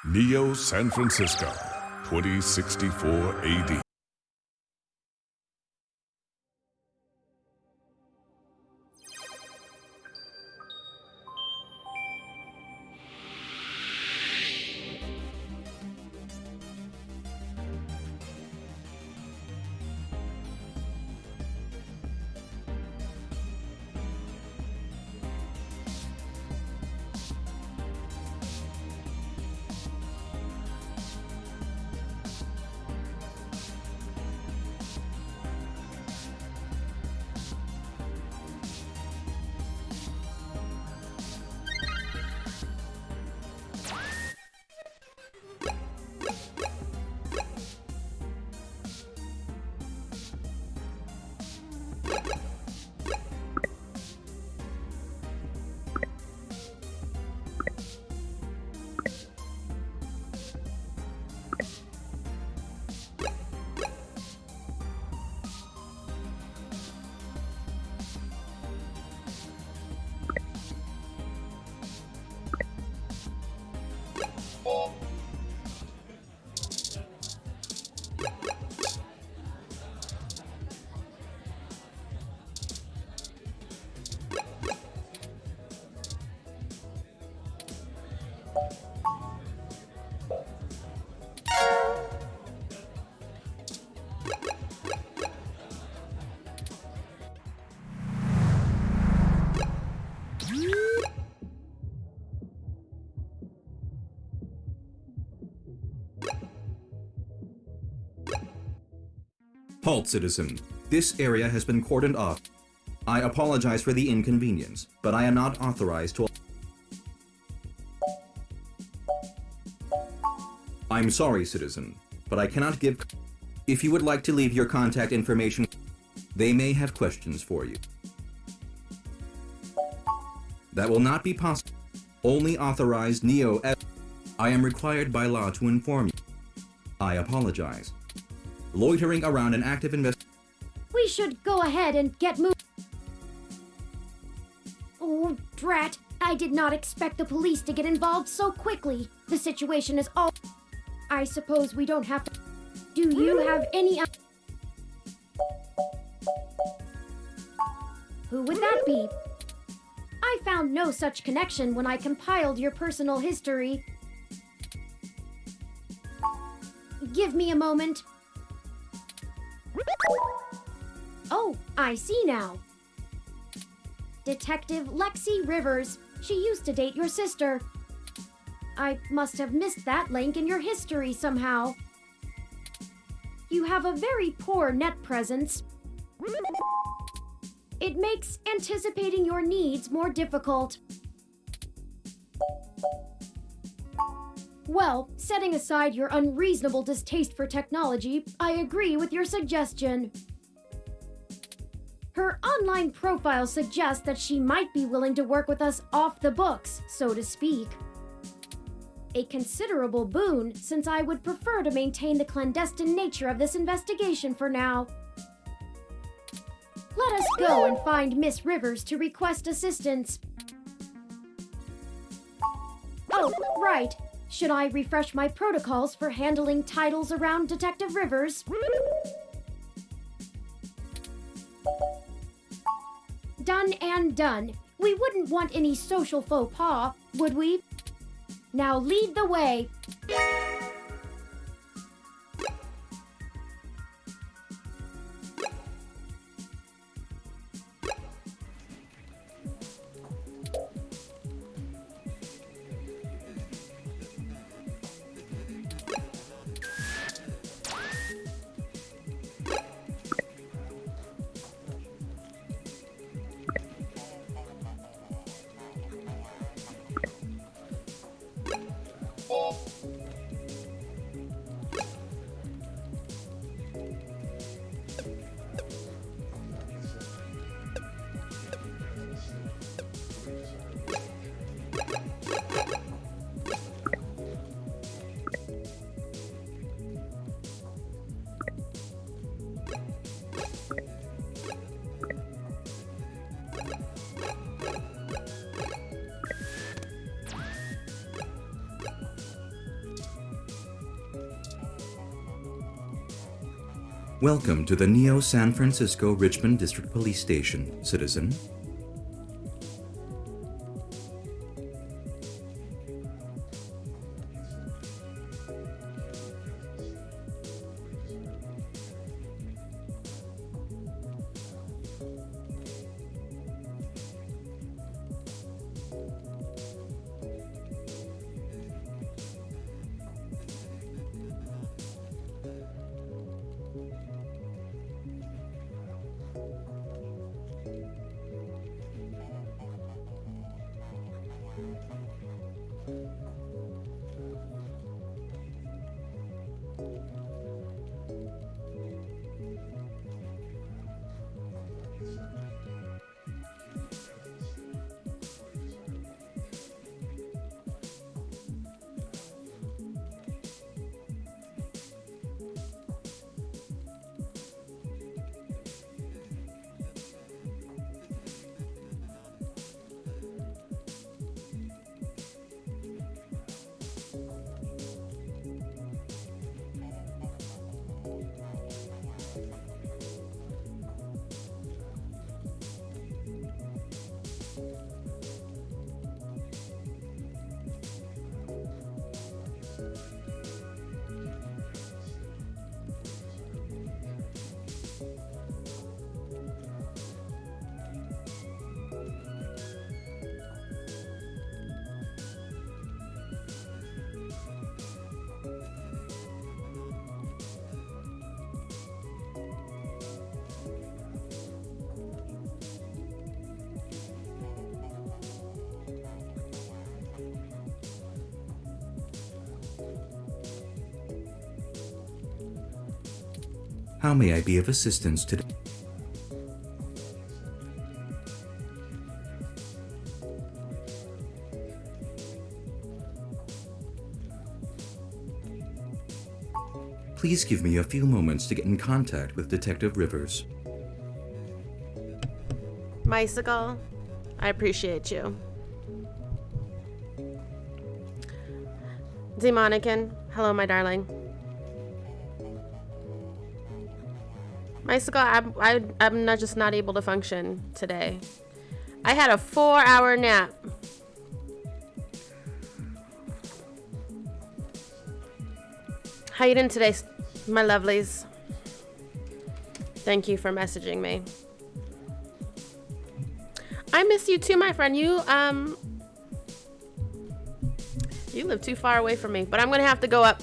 Neo San Francisco, 2064 AD. Halt, citizen. This area has been cordoned off. I apologize for the inconvenience, but I am not authorized to... I'm sorry, citizen, but I cannot give... If you would like to leave your contact information, they may have questions for you. That will not be possible. Only authorized Neo... I am required by law to inform you. I apologize. Loitering around an active We should go ahead and get moving. Oh, drat. I did not expect the police to get involved so quickly. The situation is all... I suppose we don't have to... Do you have any... Who would that be? I found no such connection when I compiled your personal history. Give me a moment. Oh, I see now. Detective Lexi Rivers. She used to date your sister. I must have missed that link in your history somehow. You have a very poor net presence. It makes anticipating your needs more difficult. Well, setting aside your unreasonable distaste for technology, I agree with your suggestion. Her online profile suggests that she might be willing to work with us off the books, so to speak. A considerable boon, since I would prefer to maintain the clandestine nature of this investigation for now. Let us go and find Miss Rivers to request assistance. Oh, right. Should I refresh my protocols for handling titles around Detective Rivers? Done and done. We wouldn't want any social faux pas, would we? Now lead the way. Welcome to the Neo San Francisco Richmond District Police Station, citizen. How may I be of assistance today? Please give me a few moments to get in contact with Detective Rivers. Mycicle, I appreciate you. Demonican, hello, my darling. Mycicle, I'm not just not able to function today. I had a 4-hour nap. How you doing today, my lovelies? Thank you for messaging me. I miss you too, my friend. You live too far away from me, but I'm gonna have to go up.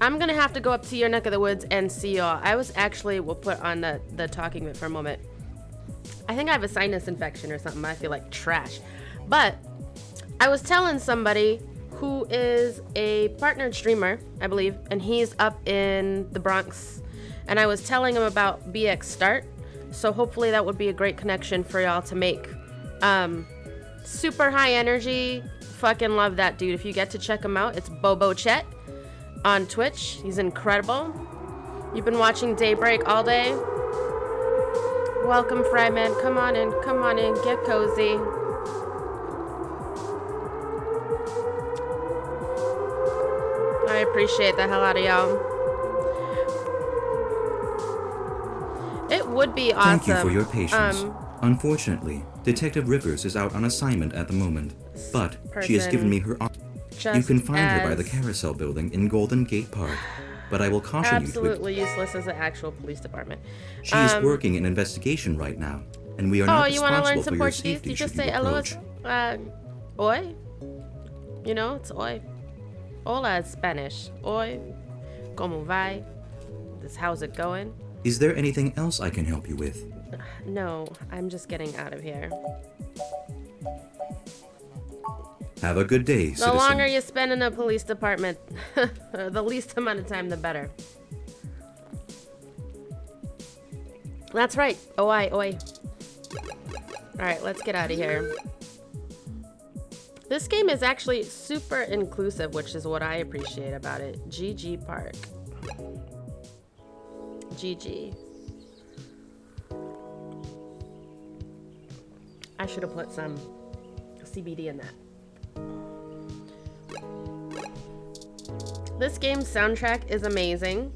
I'm gonna have to go up to your neck of the woods and see y'all. I was actually, we'll put on the talking bit for a moment. I think I have a sinus infection or something. I feel like trash. But I was telling somebody who is a partnered streamer, I believe, and he's up in the Bronx. And I was telling him about BX Start. So hopefully that would be a great connection for y'all to make. Super high energy. Fucking love that dude. If you get to check him out, it's Bobo Chet on Twitch. He's incredible. You've been watching Daybreak all day. Welcome, Fryman. Come on in, get cozy. I appreciate the hell out of y'all. It would be awesome. Thank you for your patience. Unfortunately, Detective Rivers is out on assignment at the moment, but she has given me her... You can find her by the Carousel Building in Golden Gate Park, but I will caution you to... Absolutely useless as an actual police department. She is working an investigation right now, and we are not responsible for your safety You just should say you hello. approach. Oi? You know, it's oi. Hola is Spanish. Oi. Como vai? How's it going? Is there anything else I can help you with? No, I'm just getting out of here. Have a good day, citizen. The longer you spend in the police department, the least amount of time, the better. That's right. Oi, oi. Alright, let's get out of here. This game is actually super inclusive, which is what I appreciate about it. GG Park. GG. I should have put some CBD in that. This game's soundtrack is amazing.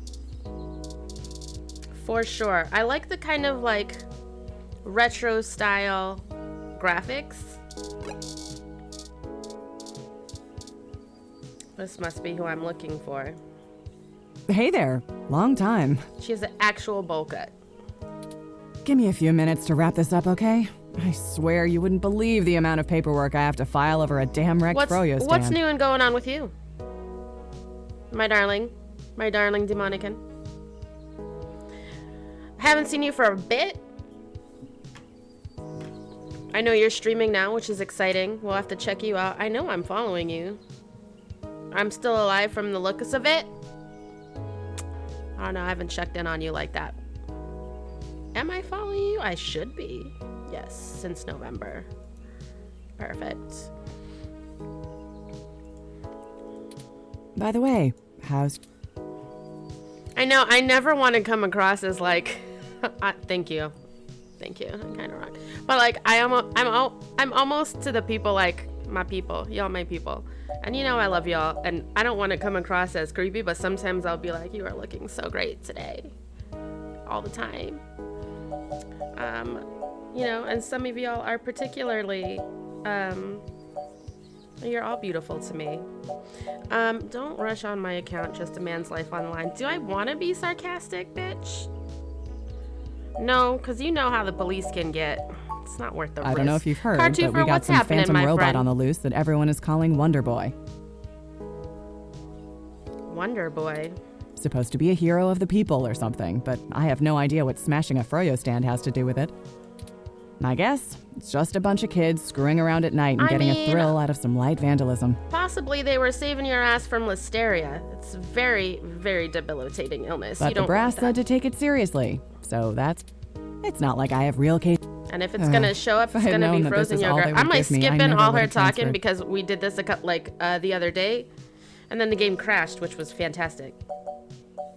For sure. I like the kind of like retro style graphics. This must be who I'm looking for. Hey there. Long time. She has an actual bowl cut. Give me a few minutes to wrap this up, okay? I swear you wouldn't believe the amount of paperwork I have to file over a damn wrecked froyo stand. What's new and going on with you? My darling Demonican. Haven't seen you for a bit. I know you're streaming now, which is exciting. We'll have to check you out. I know I'm following you. I'm still alive from the looks of it. I don't know, I haven't checked in on you like that. Am I following you? I should be. Yes, since November. Perfect. By the way, how's... I know, I never want to come across as like... thank you. Thank you. I'm kind of wrong. But like, I'm almost to the people like, my people. Y'all my people. And you know I love y'all. And I don't want to come across as creepy, but sometimes I'll be like, you are looking so great today. All the time. You know, and some of y'all are particularly, you're all beautiful to me. Don't rush on my account, Just a Man's Life Online. Do I want to be sarcastic, bitch? No, because you know how the police can get. It's not worth the risk. I don't know if you've heard, Cartoofer, but we got what's some happening, phantom my robot friend? on the loose that everyone is calling Wonder Boy. Wonder Boy. Supposed to be a hero of the people or something, but I have no idea what smashing a froyo stand has to do with it. I guess it's just a bunch of kids screwing around at night and getting a thrill out of some light vandalism. Possibly they were saving your ass from listeria. It's very, very debilitating illness. But You don't the brass want said that. to take it seriously, so it's not like I have real case. And if it's gonna show up, if I it's had gonna known be that this frozen is all they yogurt. would I'm like give me, I skipping never all her would've talking transferred. because we did this the other day, and then the game crashed, which was fantastic.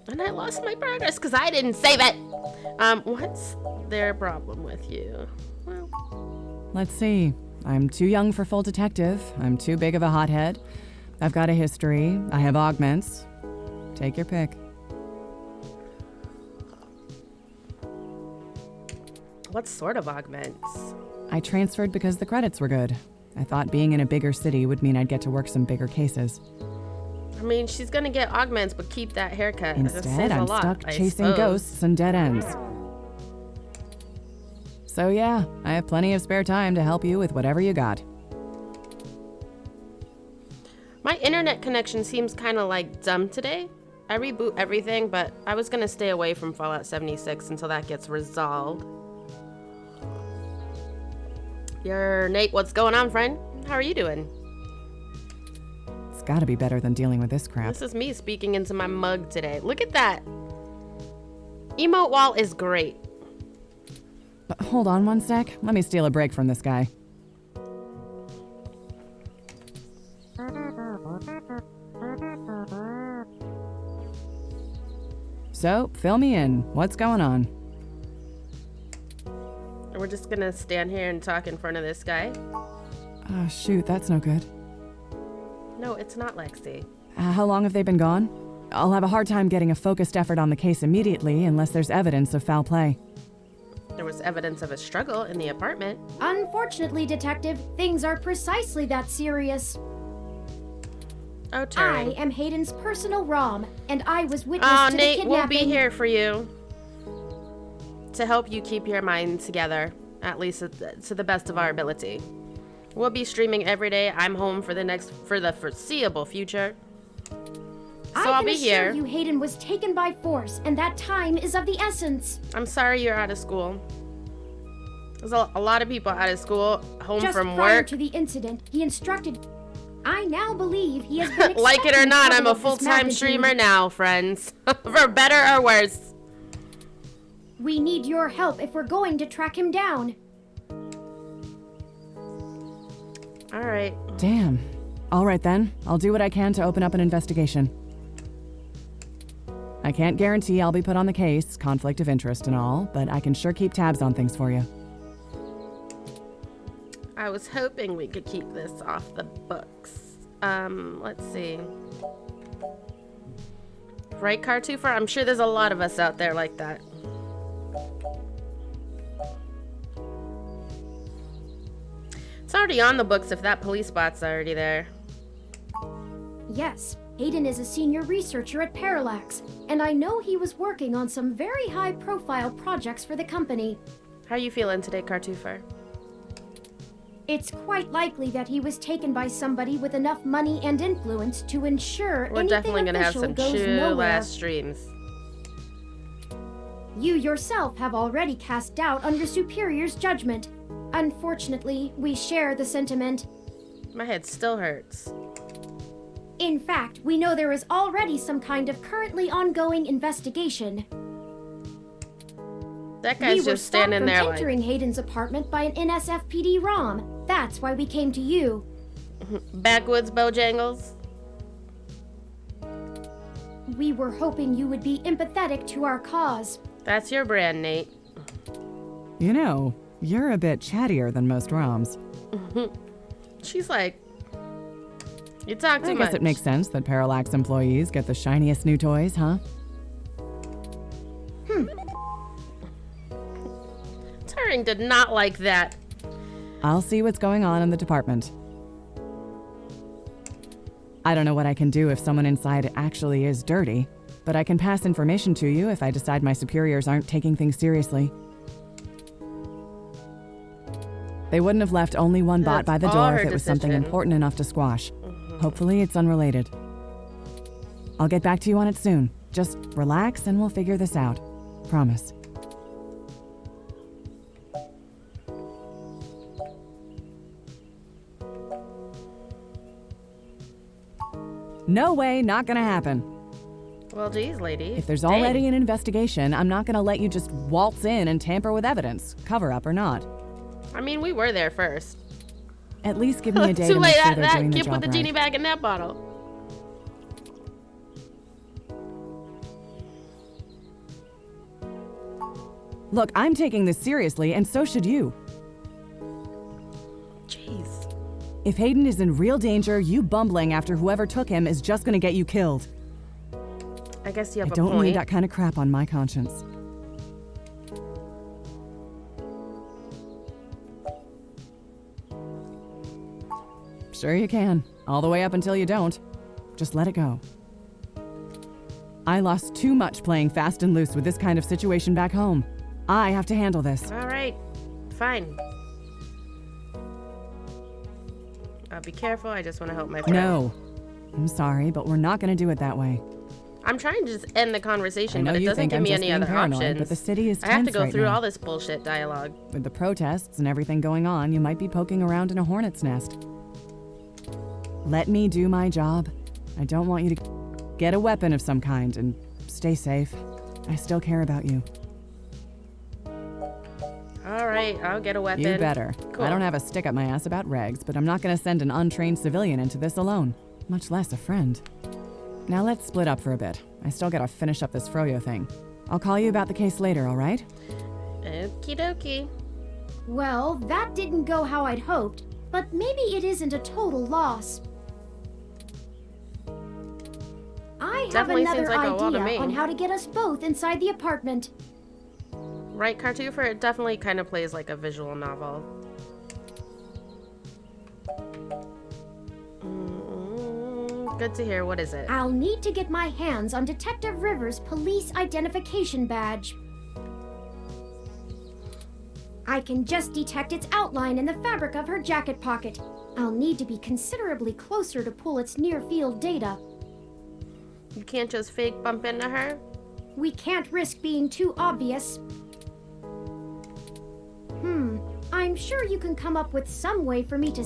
And I lost my progress because I didn't save it. What's their problem with you? Well, Let's see. I'm too young for full detective. I'm too big of a hothead. I've got a history. I have augments. Take your pick. what sort of augments? I transferred because the credits were good. I thought being in a bigger city would mean I'd get to work some bigger cases. I mean, she's gonna get augments, but keep that haircut. That Instead, saves a I'm lot, stuck I chasing suppose. ghosts and dead ends. So yeah, I have plenty of spare time to help you with whatever you got. My internet connection seems kind of like dumb today. I reboot everything, but I was gonna stay away from Fallout 76 until that gets resolved. Nate, what's going on, friend? How are you doing? It's gotta be better than dealing with this crap. This is me speaking into my mug today. Look at that. Emote wall is great. But hold on one sec. Let me steal a break from this guy. So, fill me in. What's going on? We're just gonna stand here and talk in front of this guy. Oh, shoot, that's no good. No, it's not Lexi. How long have they been gone? I'll have a hard time getting a focused effort on the case immediately unless there's evidence of foul play. There was evidence of a struggle in the apartment. Unfortunately, Detective, things are precisely that serious. Oh, Turing. I am Hayden's personal ROM, and I was witness Oh, to Nate, the kidnapping. we'll be here for you to help you keep your mind together, at least to the best of our ability. We'll be streaming every day. I'm home for the foreseeable future. So I'll be here. I can assure you Hayden was taken by force, and that time is of the essence. I'm sorry you're out of school. There's a lot of people out of school, home Just from prior work. to the incident, he instructed. I now believe he has been Like it or expecting not, I'm trouble a of this full-time magnitude. streamer now, friends. For better or worse. We need your help if we're going to track him down. All right. Damn. All right then, I'll do what I can to open up an investigation. I can't guarantee I'll be put on the case, conflict of interest and all, but I can sure keep tabs on things for you. I was hoping we could keep this off the books. Let's see. Right, Cartoofer? I'm sure there's a lot of us out there like that. It's already on the books if that police bot's already there. Yes, Hayden is a senior researcher at Parallax, and I know he was working on some very high-profile projects for the company. How you feeling today, Cartoofer? It's quite likely that he was taken by somebody with enough money and influence to ensure We're anything definitely gonna have official some goes chill nowhere. ass streams. You yourself have already cast doubt on your superior's judgment. Unfortunately, we share the sentiment. My head still hurts. In fact, we know there is already some kind of currently ongoing investigation. That guy's just standing there We were stopped from like, entering Hayden's apartment by an NSFPD ROM. That's why we came to you. backwoods Bojangles. We were hoping you would be empathetic to our cause. That's your brand, Nate. You know, you're a bit chattier than most ROMs. She's like, you talk too I much. guess it makes sense that Parallax employees get the shiniest new toys, huh? Turing did not like that. I'll see what's going on in the department. I don't know what I can do if someone inside actually is dirty, but I can pass information to you if I decide my superiors aren't taking things seriously. They wouldn't have left only one bot by the That's all door if her it was something decision. important enough to squash. Hopefully it's unrelated. I'll get back to you on it soon. Just relax and we'll figure this out. Promise. No way, not gonna happen. Well, geez, lady. If there's Dang. already an investigation, I'm not gonna let you just waltz in and tamper with evidence, cover up or not. I mean, we were there first. At least give me a day Too to late. make sure they're That doing the kid job put the right. genie back in that bottle. Look, I'm taking this seriously, and so should you. Jeez. If Hayden is in real danger, you bumbling after whoever took him is just gonna get you killed. I guess you have I a don't point. need that kind of crap on my conscience. Sure you can. All the way up until you don't. Just let it go. I lost too much playing fast and loose with this kind of situation back home. I have to handle this. All right. Fine. Be careful. I just want to help my friend. No. I'm sorry, but we're not gonna do it that way. I'm trying to just end the I conversation, know but it you doesn't think give I'm me just any being other paranoid, options. but the city is I have to tense go right through now. all this bullshit dialogue. With the protests and everything going on, you might be poking around in a hornet's nest. Let me do my job. I don't want you to get a weapon of some kind and stay safe. I still care about you. All right, I'll get a weapon. You better. Cool. I don't have a stick up my ass about regs, but I'm not going to send an untrained civilian into this alone, much less a friend. Now let's split up for a bit. I still gotta finish up this Froyo thing. I'll call you about the case later, all right? Okie dokie. Well, that didn't go how I'd hoped, but maybe it isn't a total loss. I have Definitely another seems like a lot of idea me. on how to get us both inside the apartment. Right, Cartoofer? It definitely kind of plays like a visual novel. Good to hear. What is it? I'll need to get my hands on Detective Rivers' police identification badge. I can just detect its outline in the fabric of her jacket pocket. I'll need to be considerably closer to pull its near-field data. You can't just fake bump into her? We can't risk being too obvious. I'm sure you can come up with some way for me to...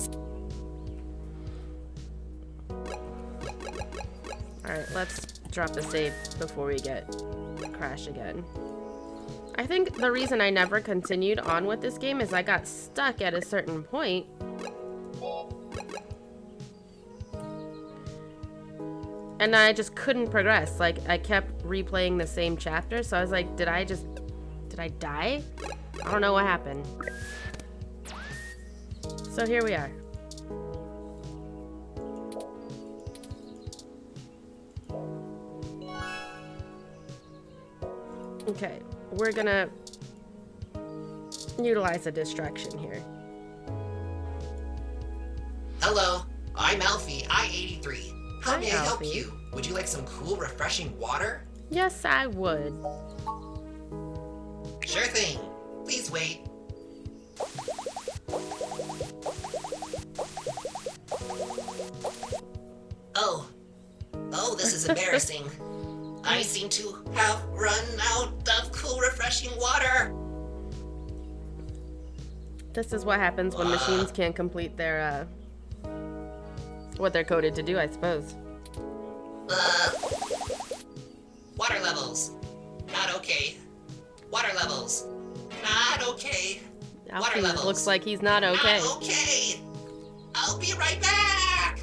Alright, let's drop the save before we get crashed again. I think the reason I never continued on with this game is I got stuck at a certain point. And I just couldn't progress. Like, I kept replaying the same chapter, so I was like, did I die? I don't know what happened. So here we are. Okay, we're gonna utilize a distraction here. Hello, I'm Alfie, I-83. How Hi, may I help Alfie. you? Would you like some cool, refreshing water? Yes, I would. Sure thing. Please wait. Oh, this is embarrassing. I seem to have run out of cool, refreshing water. This is what happens when machines can't complete their, what they're coded to do, I suppose. Water levels. Not okay. Water levels. Not okay. Water Alfie levels. looks like he's not okay. Not okay. I'll be right back.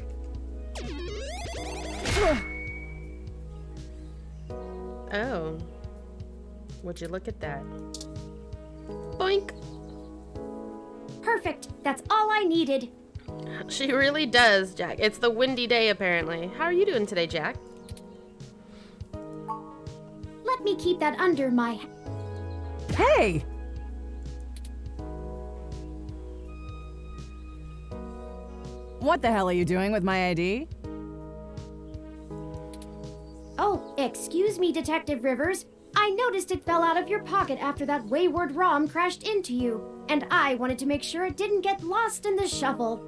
Oh. Would you look at that? Boink! Perfect. That's all I needed. She really does, Jack. It's the windy day, apparently. How are you doing today, Jack? Let me keep that under my... Hey! What the hell are you doing with my ID? Oh, excuse me, Detective Rivers. I noticed it fell out of your pocket after that wayward ROM crashed into you, and I wanted to make sure it didn't get lost in the shuffle.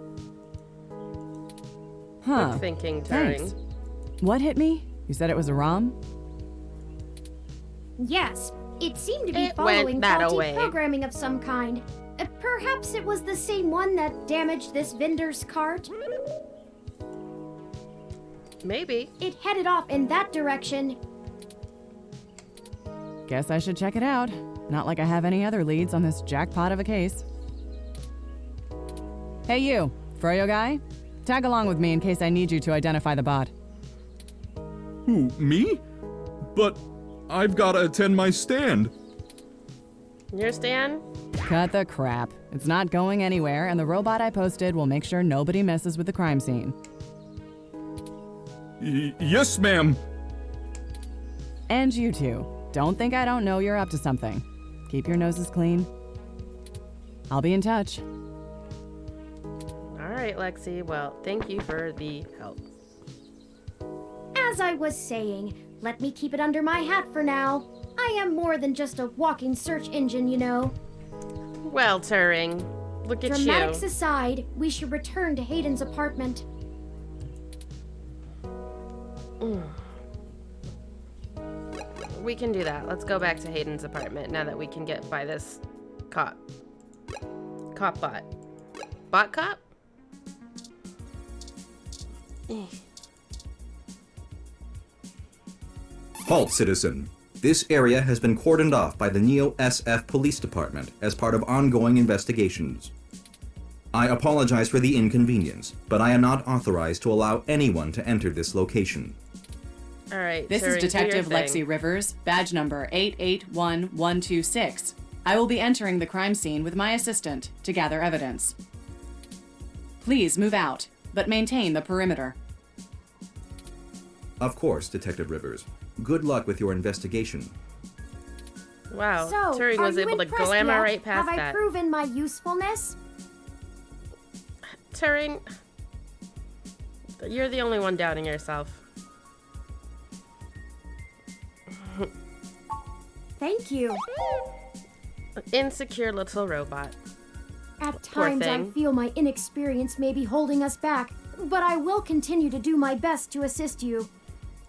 Huh. Good thinking, Turing. Thanks. What hit me? You said it was a ROM? Yes, it seemed to be It following went that faulty away. programming of some kind. Perhaps it was the same one that damaged this vendor's cart? Maybe. It headed off in that direction. Guess I should check it out. Not like I have any other leads on this jackpot of a case. Hey you, Froyo guy? Tag along with me in case I need you to identify the bot. Who, me? But I've gotta attend my stand. Your stand? Cut the crap. It's not going anywhere, and the robot I posted will make sure nobody messes with the crime scene. Yes, ma'am. And you two. Don't think I don't know you're up to something. Keep your noses clean. I'll be in touch. All right, Lexi. Well, thank you for the help. As I was saying, let me keep it under my hat for now. I am more than just a walking search engine, you know. Well, Turing, look at Dramatics you. aside, we should return to Hayden's apartment. We can do that. Let's go back to Hayden's apartment now that we can get by this cop. Cop bot. Bot cop? Halt, citizen. This area has been cordoned off by the Neo SF Police Department as part of ongoing investigations. I apologize for the inconvenience, but I am not authorized to allow anyone to enter this location. All right. This Turing, is do your Detective thing. Lexi Rivers, badge number 881126. I will be entering the crime scene with my assistant to gather evidence. Please move out, but maintain the perimeter. Of course, Detective Rivers. Good luck with your investigation. Wow. So, Turing are was you able to impressed glamour yet? right past Have I that. proven my usefulness? Turing, you're the only one doubting yourself. Thank you. Insecure little robot. At Poor times, I thing. feel my inexperience may be holding us back, but I will continue to do my best to assist you.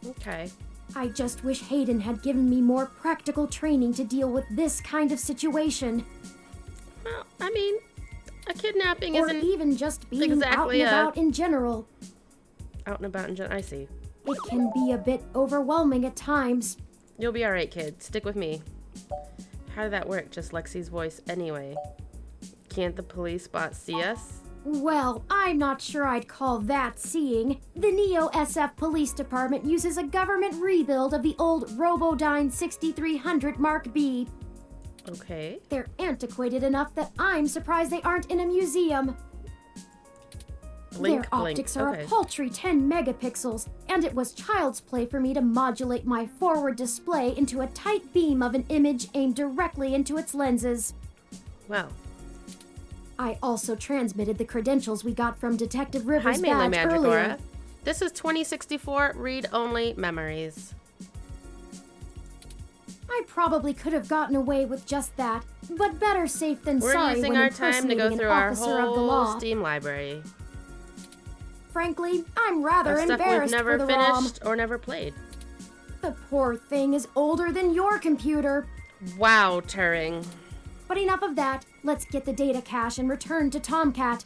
Okay. I just wish Hayden had given me more practical training to deal with this kind of situation. Well, I mean, a kidnapping Or isn't even just being out exactly and a- about in general. out and about in general. I see. It can be a bit overwhelming at times. You'll be alright, kid. Stick with me. How did that work? Just Lexi's voice anyway. Can't the police bot see us? Well, I'm not sure I'd call that seeing. The Neo SF Police Department uses a government rebuild of the old Robodyne 6300 Mark B. Okay. They're antiquated enough that I'm surprised they aren't in a museum. Blink, Their blink. optics are Okay. a paltry 10 megapixels, and it was child's play for me to modulate my forward display into a tight beam of an image aimed directly into its lenses. Well, I also transmitted the credentials we got from Detective Rivers' Hi, Mainly badge Mandragora. earlier. This is 2064 read-only memories. I probably could have gotten away with just that, but better safe than We're sorry using when our time to go impersonating through an our officer of the whole law. Steam library. Frankly, I'm rather Of stuff we've embarrassed never for the ROM. finished or never played. The poor thing is older than your computer. Wow, Turing. But enough of that. Let's get the data cache and return to Tomcat.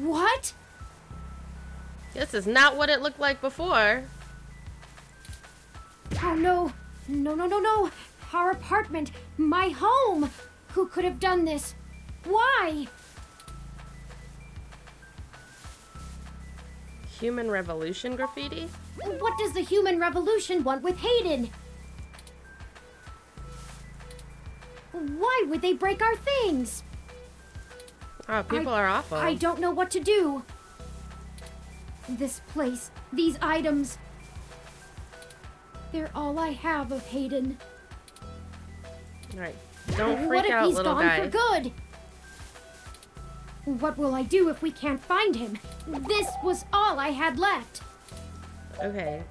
What? This is not what it looked like before. Oh no. No. Our apartment. My home. Who could have done this? Why? Human Revolution graffiti? What does the human revolution want with Hayden? Why would they break our things? Oh, people are awful. I don't know what to do. This place, these items. They're all I have of Hayden. Alright, don't What freak if out, he's little gone guy. for good? What will I do if we can't find him? This was all I had left. Okay.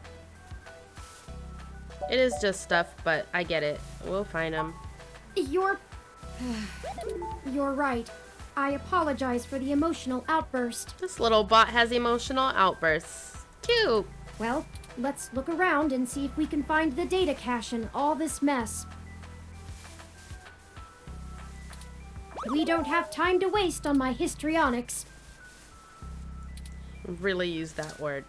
It is just stuff, but I get it. We'll find him. You're right. I apologize for the emotional outburst. This little bot has emotional outbursts. Cute. Well, let's look around and see if we can find the data cache in all this mess. We don't have time to waste on my histrionics. Really use that word.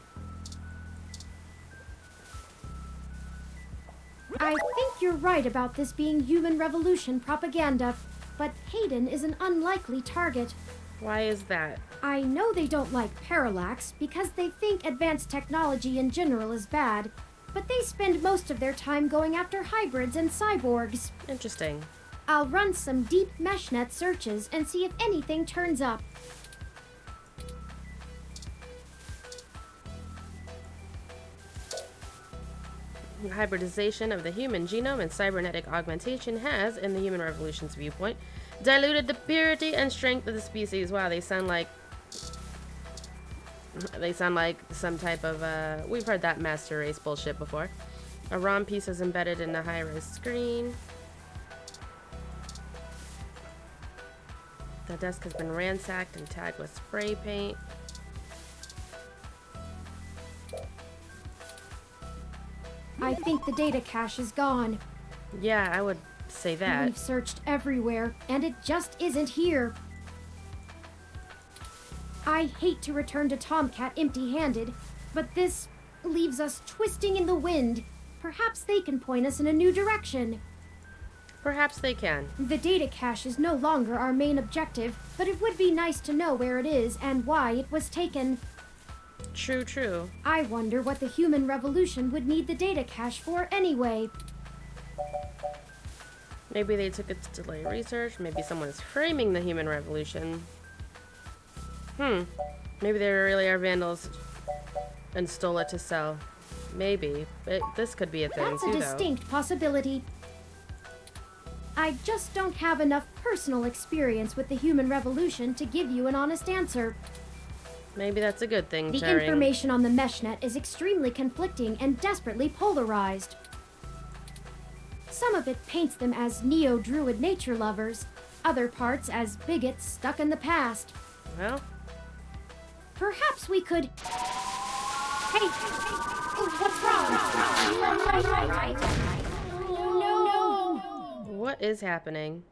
I think you're right about this being human revolution propaganda, but Hayden is an unlikely target. Why is that? I know they don't like Parallax because they think advanced technology in general is bad, but they spend most of their time going after hybrids and cyborgs. Interesting. I'll run some deep meshnet searches and see if anything turns up. Hybridization of the human genome and cybernetic augmentation has, in the Human Revolution's viewpoint, diluted the purity and strength of the species. Wow, they sound like some type of, we've heard that master race bullshit before. A ROM piece is embedded in the high-res screen. The desk has been ransacked and tagged with spray paint. I think the data cache is gone. Yeah, I would say that. We've searched everywhere, and it just isn't here. I hate to return to Tomcat empty-handed, but this leaves us twisting in the wind. Perhaps they can point us in a new direction. Perhaps they can. The data cache is no longer our main objective, but it would be nice to know where it is and why it was taken. True. I wonder what the human revolution would need the data cache for anyway. Maybe they took it to delay research. Maybe someone's framing the human revolution. Maybe they really are vandals and stole it to sell. Maybe. But this could be a thing That's too, a though. distinct possibility. I just don't have enough personal experience with the human revolution to give you an honest answer. Maybe that's a good thing, The Turing. information on the meshnet is extremely conflicting and desperately polarized. Some of it paints them as neo-druid nature lovers, other parts as bigots stuck in the past. Well, Perhaps we could... Hey! What's wrong? No! what is happening?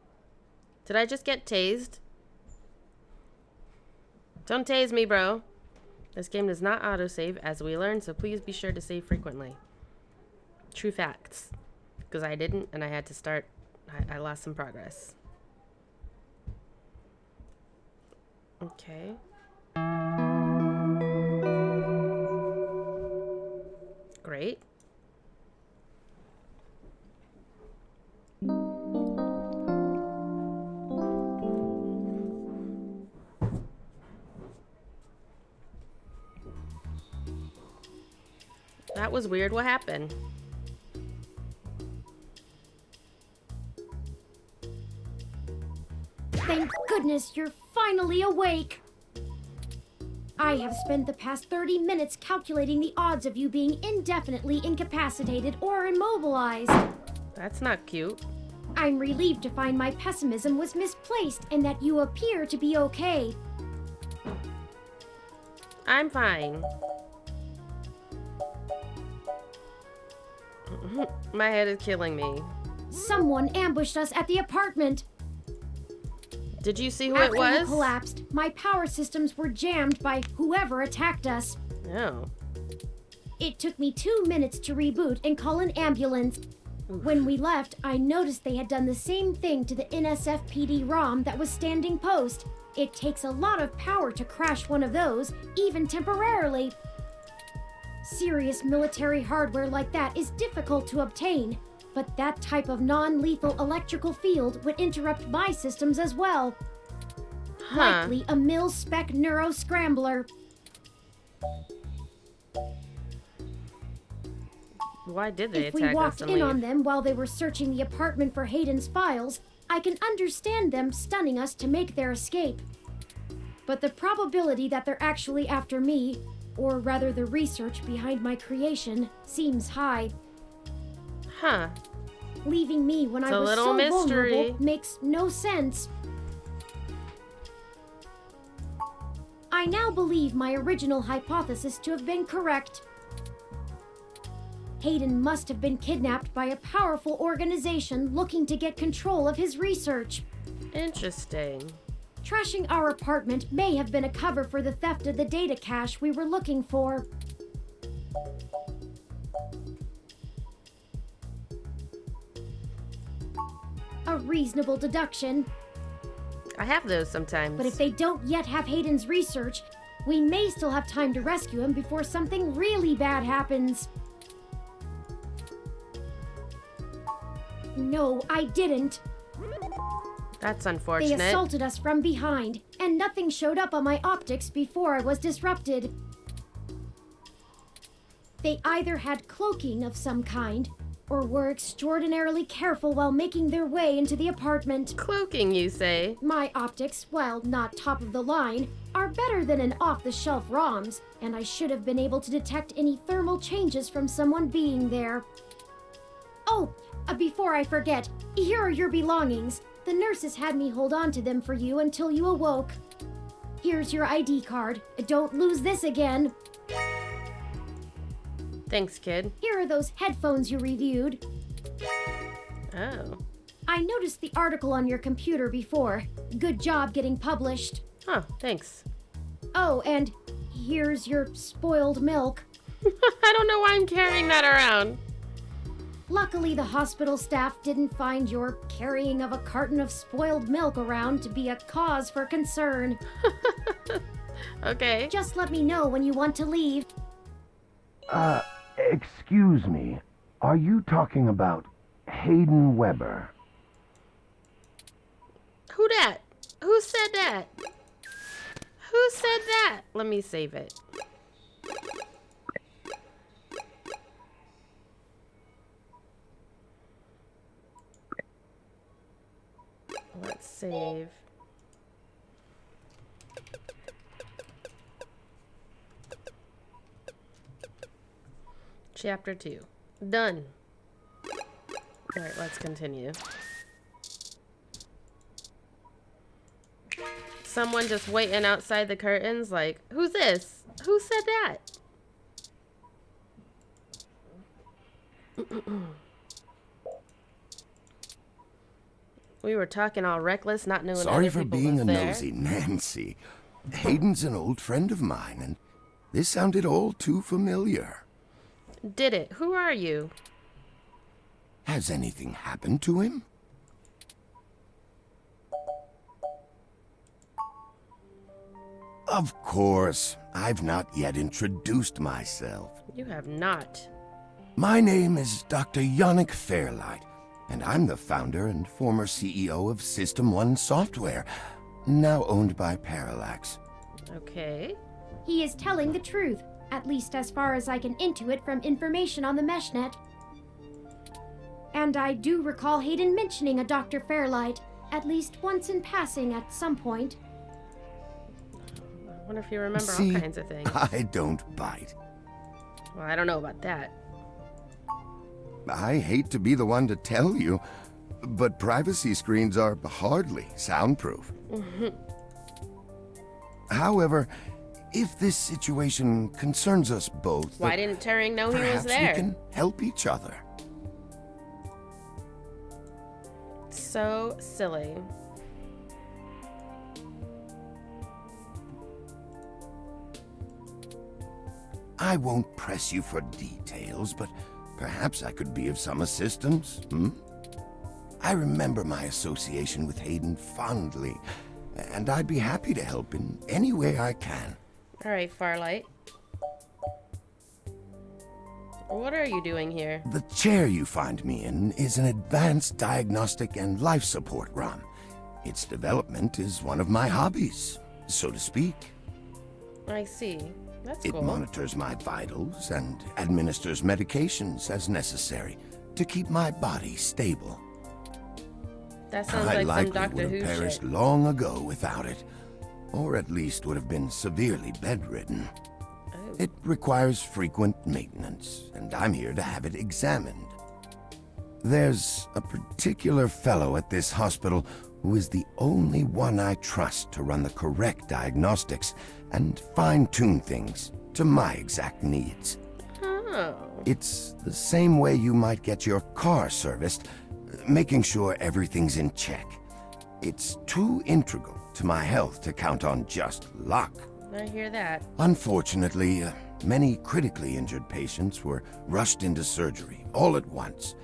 Did I just get tased? Don't tase me, bro. This game does not autosave, as we learned, so please be sure to save frequently. True facts. Because I didn't, and I had to start... I lost some progress. Okay. Great. That was weird. What happened? goodness, you're finally awake! I have spent the past 30 minutes calculating the odds of you being indefinitely incapacitated or immobilized. That's not cute. I'm relieved to find my pessimism was misplaced and that you appear to be okay. I'm fine. My head is killing me. Someone ambushed us at the apartment. Did you see who After it was? you collapsed, my power systems were jammed by whoever attacked us. No. It took me 2 minutes to reboot and call an ambulance. When we left, I noticed they had done the same thing to the NSFPD ROM that was standing post. It takes a lot of power to crash one of those, even temporarily. Serious military hardware like that is difficult to obtain, but that type of non-lethal electrical field would interrupt my systems as well. Huh. Likely a mil-spec neuro-scrambler. Why did they If attack we us walked and in leave? on them while they were searching the apartment for Hayden's files, I can understand them stunning us to make their escape. But the probability that they're actually after me, or rather the research behind my creation, seems high. Huh. Leaving me when It's I a was little so mystery. vulnerable makes no sense. I now believe my original hypothesis to have been correct. Hayden must have been kidnapped by a powerful organization looking to get control of his research. Interesting. Trashing our apartment may have been a cover for the theft of the data cache we were looking for. A reasonable deduction, I have those sometimes. but if they don't yet have Hayden's research, we may still have time to rescue him before something really bad happens. No, I didn't. That's They unfortunate. assaulted us from behind, and nothing showed up on my optics before I was disrupted. They either had cloaking of some kind, or were extraordinarily careful while making their way into the apartment. Cloaking, you say? My optics, while not top of the line, are better than an off-the-shelf ROM's, and I should have been able to detect any thermal changes from someone being there. Oh, before I forget, here are your belongings. The nurses had me hold on to them for you until you awoke. Here's your ID card. Don't lose this again. Thanks, kid. Here are those headphones you reviewed. Oh. I noticed the article on your computer before. Good job getting published. Huh, thanks. Oh, and here's your spoiled milk. I don't know why I'm carrying that around. Luckily, the hospital staff didn't find your carrying of a carton of spoiled milk around to be a cause for concern. Okay. Just let me know when you want to leave. Excuse me. Are you talking about Hayden Weber? Who dat? Who said that? Who said that? Let me save it. Let's save. Chapter 2. Done. Alright, let's continue. Someone just waiting outside the curtains like, who's this? Who said that? We were talking all reckless, not knowing Sorry other for people being was a there. nosy Nancy. Hayden's an old friend of mine, and this sounded all too familiar. Did it? Who are you? Has anything happened to him? Of course, I've not yet introduced myself. You have not. My name is Dr. Yannick Fairlight, and I'm the founder and former CEO of System 1 Software, now owned by Parallax. Okay. He is telling the truth, at least as far as I can intuit from information on the meshnet. And I do recall Hayden mentioning a Dr. Fairlight, at least once in passing at some point. I wonder if you remember See, all kinds of things. I don't bite. Well, I don't know about that. I hate to be the one to tell you, but privacy screens are hardly soundproof. However, if this situation concerns us both, Why didn't Turing know he was perhaps there? we can help each other. So silly. I won't press you for details, but perhaps I could be of some assistance, I remember my association with Hayden fondly, and I'd be happy to help in any way I can. All right, Farlight. What are you doing here? The chair you find me in is an advanced diagnostic and life support ROM. Its development is one of my hobbies, so to speak. I see. That's It cool. monitors my vitals and administers medications as necessary to keep my body stable. That sounds I like some likely Doctor would Who have perished shit. long ago without it, or at least would have been severely bedridden. Oh. It requires frequent maintenance, and I'm here to have it examined. There's a particular fellow at this hospital who is the only one I trust to run the correct diagnostics and fine-tune things to my exact needs. Oh. It's the same way you might get your car serviced, making sure everything's in check. It's too integral to my health to count on just luck. I hear that. Unfortunately, many critically injured patients were rushed into surgery all at once,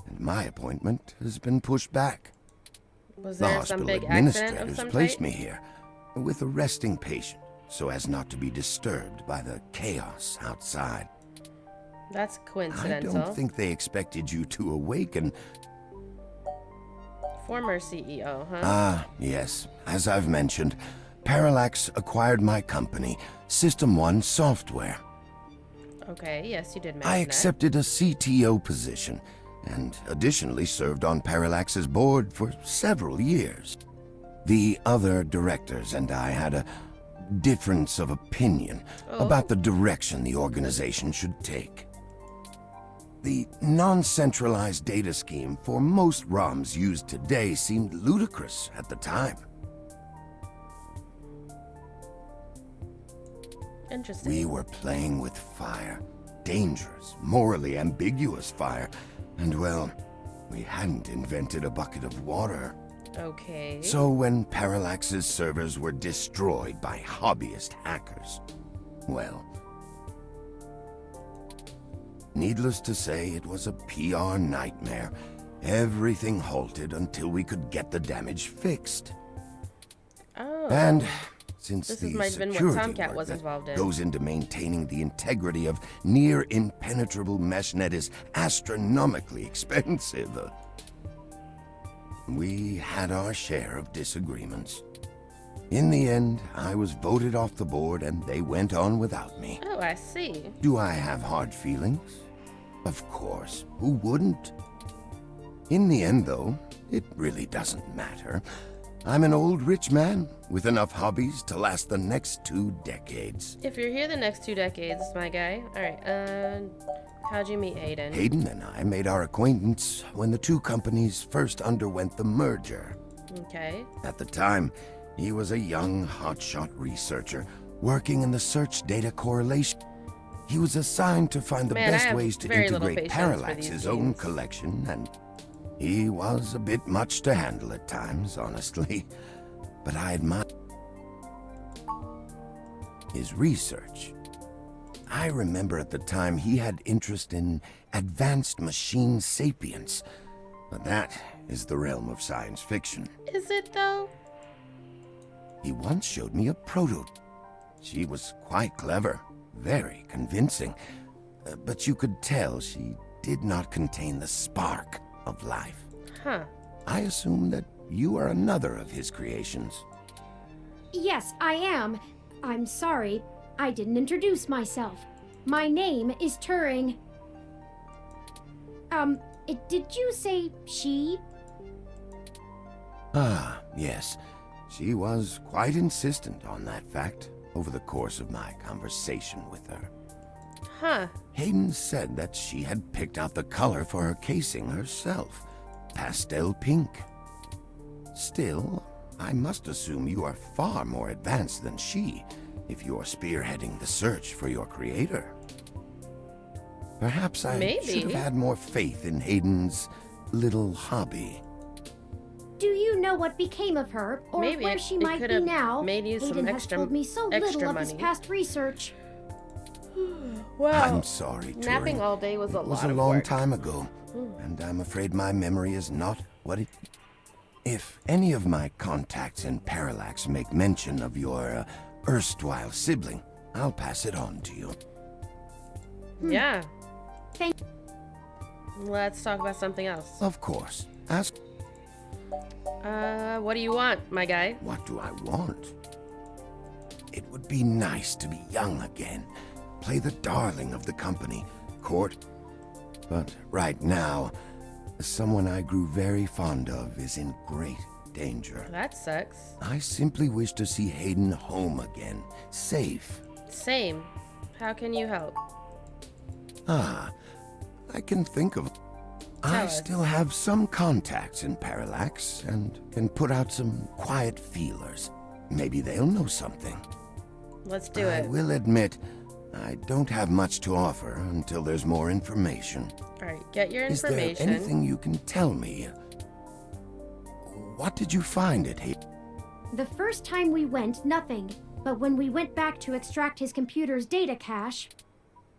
and my appointment has been pushed back. Was The there some hospital big accident of administrators some placed type? me here with a resting patient so as not to be disturbed by the chaos outside. That's I coincidental. don't think they expected you to awaken. Former CEO, huh? Ah, yes. As I've mentioned, Parallax acquired my company, System 1 Software. Okay, yes, you did mention I that. accepted a CTO position, and additionally served on Parallax's board for several years. The other directors and I had a difference of opinion about the direction the organization should take. The non-centralized data scheme for most ROMs used today seemed ludicrous at the time. Interesting. We were playing with fire. Dangerous, morally ambiguous fire. And well, we hadn't invented a bucket of water. Okay. So when Parallax's servers were destroyed by hobbyist hackers, well, needless to say, it was a PR nightmare. Everything halted until we could get the damage fixed. Oh. And since This the might have been what security Tomcat work was that involved in. goes into maintaining the integrity of near impenetrable meshnet is astronomically expensive, we had our share of disagreements. In the end, I was voted off the board and they went on without me. Oh, I see. Do I have hard feelings? Of course, who wouldn't? In the end, though, it really doesn't matter. I'm an old rich man with enough hobbies to last the next 2 decades. If you're here the next 2 decades, my guy. Alright, how'd you meet Hayden? Hayden and I made our acquaintance when the 2 companies first underwent the merger. Okay. At the time, he was a young, hotshot researcher working in the search data correlation. He was assigned to find the Man, I best have ways to very little integrate patience for Parallax's these own games. collection, and he was a bit much to handle at times, honestly. But I admire his research. I remember at the time he had interest in advanced machine sapience, but that is the realm of science fiction. Is it though? He once showed me a prototype. She was quite clever, very convincing, but you could tell she did not contain the spark of life. Huh. I assume that you are another of his creations. Yes, I am. I'm sorry, I didn't introduce myself. My name is Turing. Did you say she? Ah, yes. She was quite insistent on that fact over the course of my conversation with her. Huh. Hayden said that she had picked out the color for her casing herself. Pastel pink. Still, I must assume you are far more advanced than she, if you're spearheading the search for your creator. Perhaps I should have had more faith in Hayden's little hobby. Do you know what became of her, or where she might be now? Made you some Hayden extra, has told me so little of his money. past research. Wow. I'm sorry, Tori. Napping all day was a lot of work. It was a long time ago, and I'm afraid my memory is not what it... If any of my contacts in Parallax make mention of your erstwhile sibling, I'll pass it on to you. Yeah. Thank. Let's talk about something else. Of course. Ask... What do you want, my guy? What do I want? It would be nice to be young again. Play the darling of the company, court. But right now, someone I grew very fond of is in great danger. That sucks. I simply wish to see Hayden home again, safe. Same. How can you help? Ah, I can think of... I still have some contacts in Parallax and can put out some quiet feelers. Maybe they'll know something. Let's do I it. will admit, I don't have much to offer until there's more information. Alright, get your Is information. there anything you can tell me? What did you find at Hayden? The first time we went, nothing. But when we went back to extract his computer's data cache,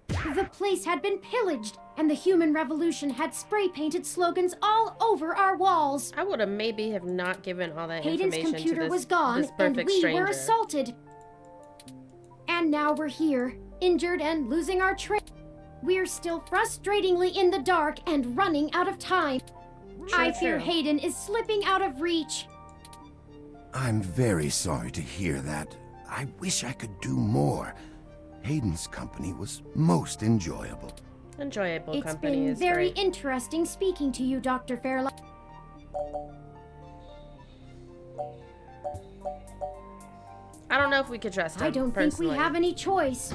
the place had been pillaged, and the human revolution had spray-painted slogans all over our walls. I would have maybe have not given all that Hayden's information computer to this, was gone, this and perfect we stranger. were assaulted. And now we're here, injured and losing our trail. We're still frustratingly in the dark and running out of time. I fear Hayden is slipping out of reach. I'm very sorry to hear that. I wish I could do more. Hayden's company was most enjoyable. Enjoyable It's company been is very great. interesting speaking to you, Dr. Fairlight. I don't know if we could trust him. I don't think we personally. have any choice.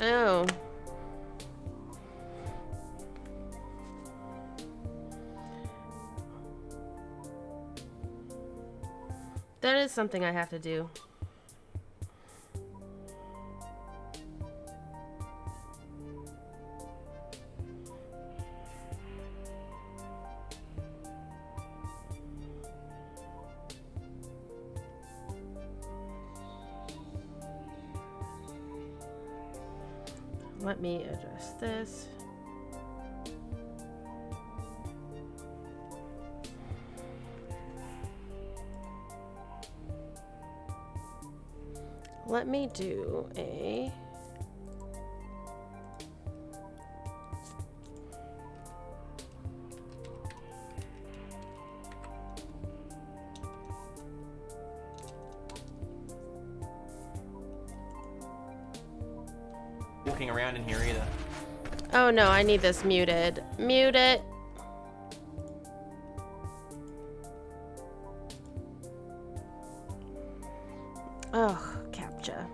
Oh. That is something I have to do. Let me address this. Let me do a... Walking around in here either. Oh no, I need this muted. Mute it. Ugh, CAPTCHA.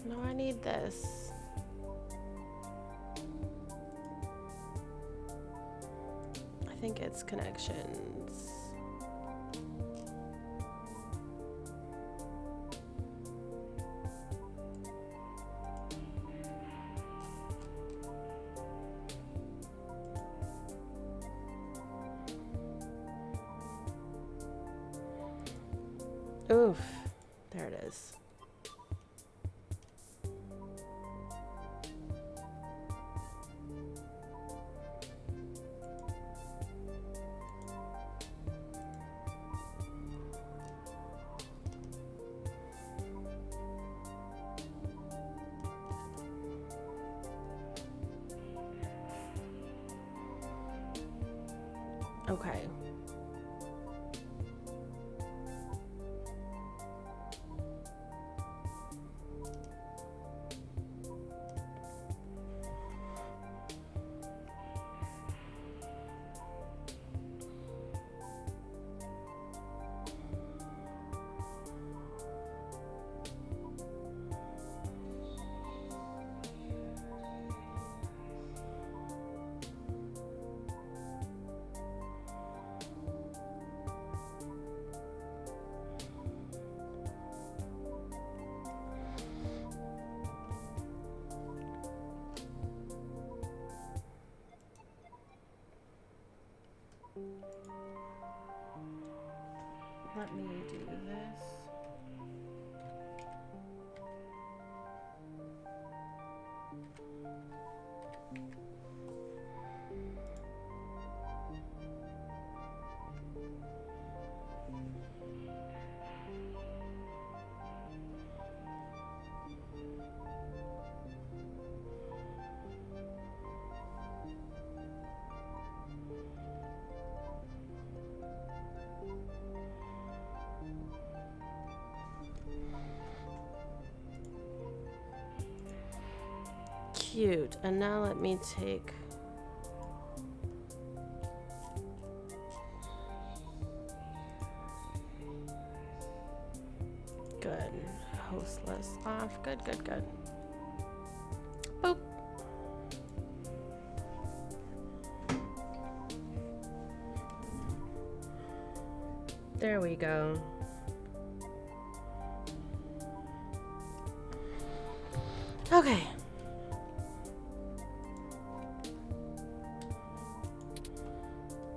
No, I need this. I think it's connections. Oof, there it is. Okay. Let me do this. Cute. And now let me take good. Hostless off. Good, good, good. Boop. There we go. Okay.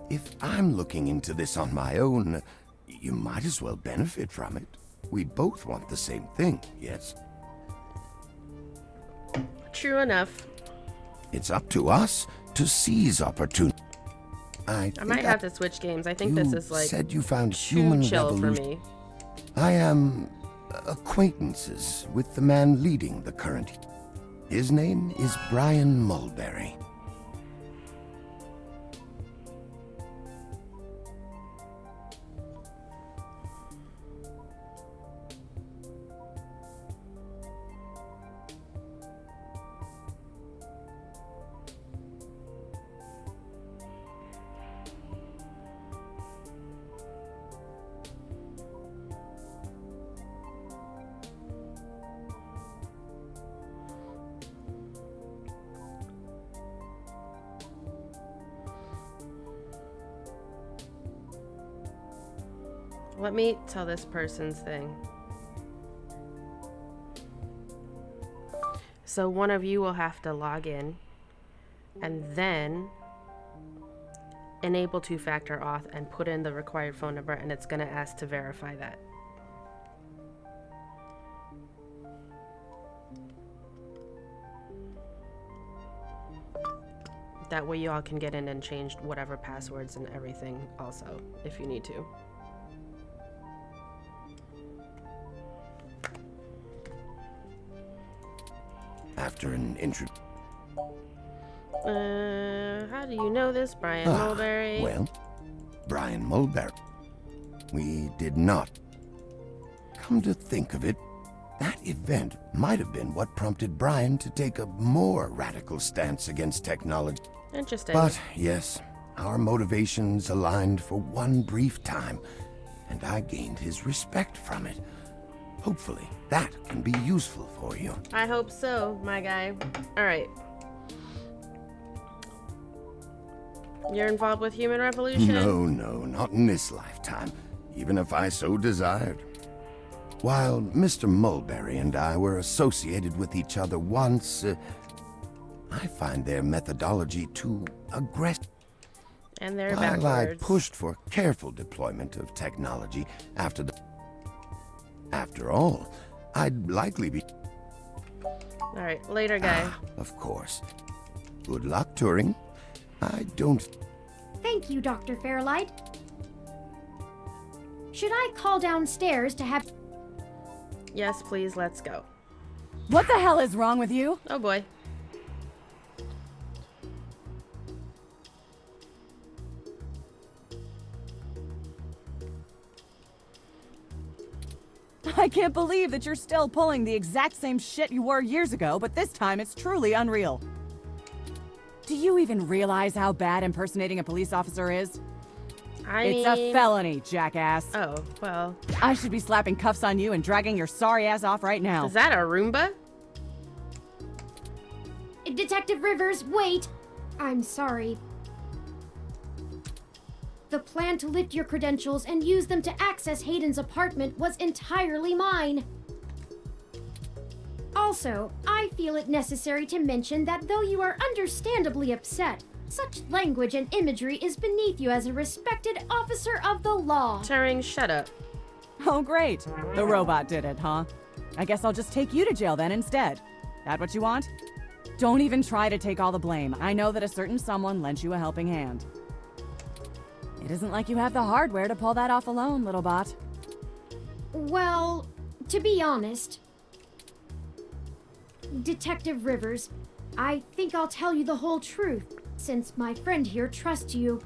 If I'm looking into this on my own, you might as well benefit from it. We both want the same thing, yes? True enough. It's up to us to seize opportunity. I might have to switch games. I think this is like said you found too human chill for revolution. me. I am acquaintances with the man leading the current. His name is Brian Mulberry. Let me tell this person's thing. So one of you will have to log in and then enable two-factor auth and put in the required phone number, and it's going to ask to verify that. That way you all can get in and change whatever passwords and everything also, if you need to. After an intro. How do you know this, Brian Mulberry? Well, Brian Mulberry. We did not. Come to think of it, that event might have been what prompted Brian to take a more radical stance against technology. Interesting. But yes, our motivations aligned for one brief time, and I gained his respect from it. Hopefully, that can be useful for you. I hope so, my guy. Alright. You're involved with Human Revolution? No, not in this lifetime, even if I so desired. While Mr. Mulberry and I were associated with each other once, I find their methodology too aggressive. And they're While I backwards. pushed for careful deployment of technology after all, I'd likely be... Alright, later, guy. Of course. Good luck, Turing. I don't... Thank you, Dr. Fairlight. Should I call downstairs to have... Yes, please, let's go. What the hell is wrong with you? Oh boy. I can't believe that you're still pulling the exact same shit you were years ago, but this time it's truly unreal. Do you even realize how bad impersonating a police officer is? It's a felony, jackass. Oh, well. I should be slapping cuffs on you and dragging your sorry ass off right now. Is that a Roomba? Detective Rivers, wait! I'm sorry. The plan to lift your credentials and use them to access Hayden's apartment was entirely mine. Also, I feel it necessary to mention that though you are understandably upset, such language and imagery is beneath you as a respected officer of the law. Turing, shut up. Oh, great. The robot did it, huh? I guess I'll just take you to jail then instead. That what you want? Don't even try to take all the blame. I know that a certain someone lent you a helping hand. It isn't like you have the hardware to pull that off alone, little bot. Well, to be honest, Detective Rivers, I think I'll tell you the whole truth, since my friend here trusts you.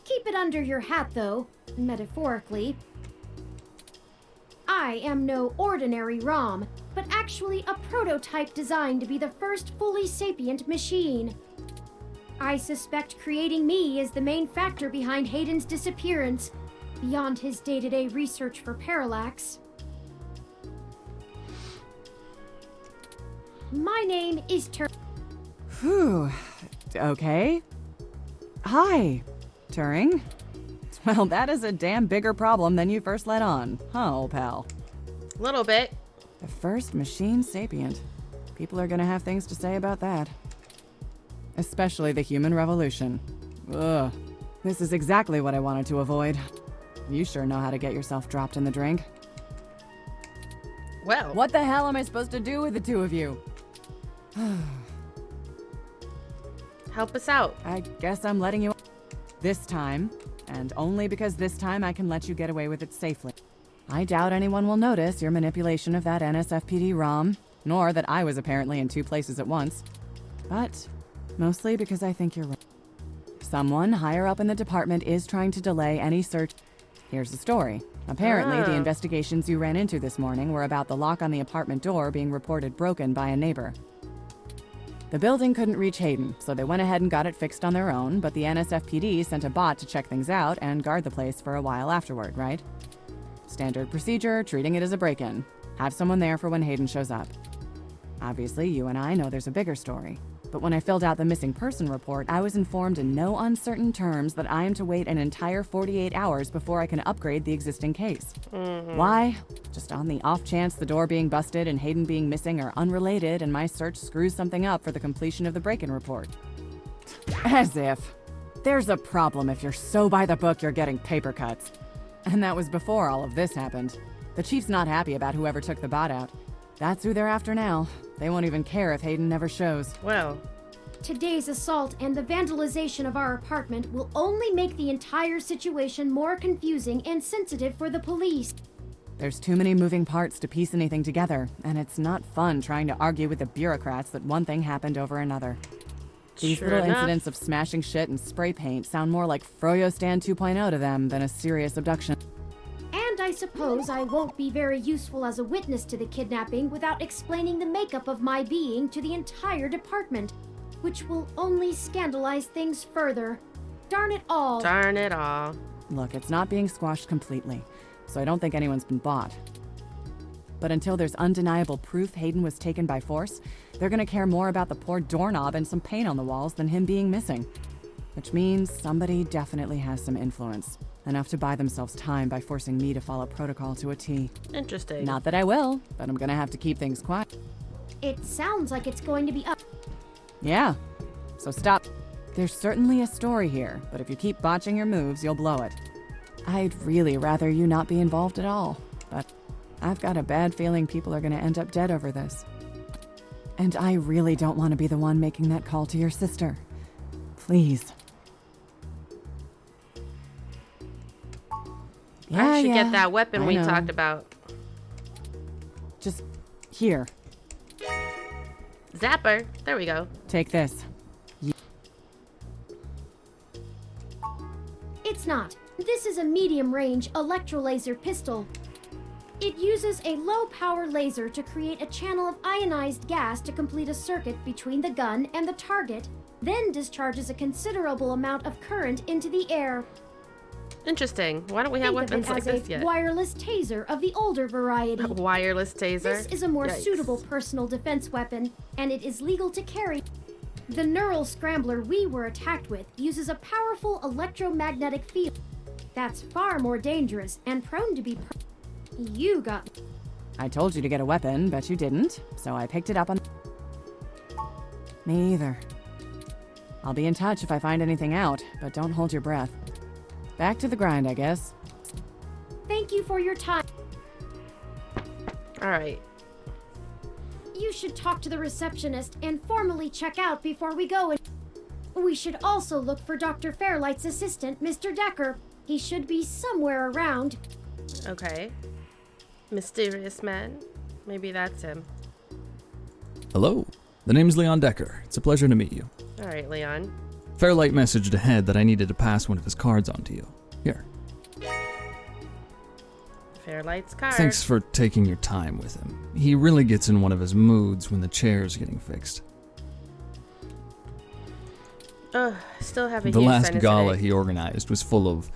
Keep it under your hat, though, metaphorically. I am no ordinary ROM, but actually a prototype designed to be the first fully sapient machine. I suspect creating me is the main factor behind Hayden's disappearance, beyond his day-to-day research for Parallax. My name is Whew. Okay. Hi, Turing. Well, that is a damn bigger problem than you first let on, huh, old pal? Little bit. The first machine sapient. People are gonna have things to say about that. Especially the Human Revolution. Ugh. This is exactly what I wanted to avoid. You sure know how to get yourself dropped in the drink. Well. What the hell am I supposed to do with the two of you? Help us out. I guess I'm letting you... This time, and only because this time I can let you get away with it safely. I doubt anyone will notice your manipulation of that NSFPD ROM, nor that I was apparently in two places at once. But mostly because I think you're right. Someone higher up in the department is trying to delay any search. Here's the story. Apparently, the investigations you ran into this morning were about the lock on the apartment door being reported broken by a neighbor. The building couldn't reach Hayden, so they went ahead and got it fixed on their own, but the NSFPD sent a bot to check things out and guard the place for a while afterward, right? Standard procedure, treating it as a break-in. Have someone there for when Hayden shows up. Obviously, you and I know there's a bigger story. But when I filled out the missing person report, I was informed in no uncertain terms that I am to wait an entire 48 hours before I can upgrade the existing case. Why? Just on the off chance the door being busted and Hayden being missing are unrelated and my search screws something up for the completion of the break-in report. As if. There's a problem if you're so by the book you're getting paper cuts. And that was before all of this happened. The chief's not happy about whoever took the bot out. That's who they're after now. They won't even care if Hayden never shows. Well. Today's assault and the vandalization of our apartment will only make the entire situation more confusing and sensitive for the police. There's too many moving parts to piece anything together, and it's not fun trying to argue with the bureaucrats that one thing happened over another. These little incidents of smashing shit and spray paint sound more like Froyo Stand 2.0 to them than a serious abduction. And I suppose I won't be very useful as a witness to the kidnapping without explaining the makeup of my being to the entire department, which will only scandalize things further. Darn it all. Darn it all. Look, it's not being squashed completely, so I don't think anyone's been bought. But until there's undeniable proof Hayden was taken by force, they're gonna care more about the poor doorknob and some paint on the walls than him being missing. Which means somebody definitely has some influence. Enough to buy themselves time by forcing me to follow protocol to a T. Interesting. Not that I will, but I'm gonna have to keep things quiet. It sounds like it's going to be up. Yeah, so stop. There's certainly a story here, but if you keep botching your moves, you'll blow it. I'd really rather you not be involved at all, but I've got a bad feeling people are gonna end up dead over this. And I really don't want to be the one making that call to your sister. Please. I should yeah, get that weapon I we know. talked about. Just here, Zapper. There we go. take this. It's not. This is a medium-range electrolaser pistol. It uses a low-power laser to create a channel of ionized gas to complete a circuit between the gun and the target, then discharges a considerable amount of current into the air. Interesting. Why don't we have Think of weapons it like as this a yet? wireless taser of the older variety. Wireless taser. This is a more Yikes. suitable personal defense weapon, and it is legal to carry. The neural scrambler we were attacked with uses a powerful electromagnetic field that's far more dangerous and prone to be. You got. I told you to get a weapon, but you didn't, so I picked it up on. Me either. I'll be in touch if I find anything out, but don't hold your breath. Back to the grind, I guess. Thank you for your time. All right. You should talk to the receptionist and formally check out before we go. We should also look for Dr. Fairlight's assistant, Mr. Decker. He should be somewhere around. Okay. Mysterious man. Maybe that's him. Hello. The name's Leon Decker. It's a pleasure to meet you. All right, Leon. Fairlight messaged ahead that I needed to pass one of his cards on to you. Here. Fairlight's card. Thanks for taking your time with him. He really gets in one of his moods when the chair's getting fixed. Ugh, still have a The huge last sinus gala headache. he organized was full of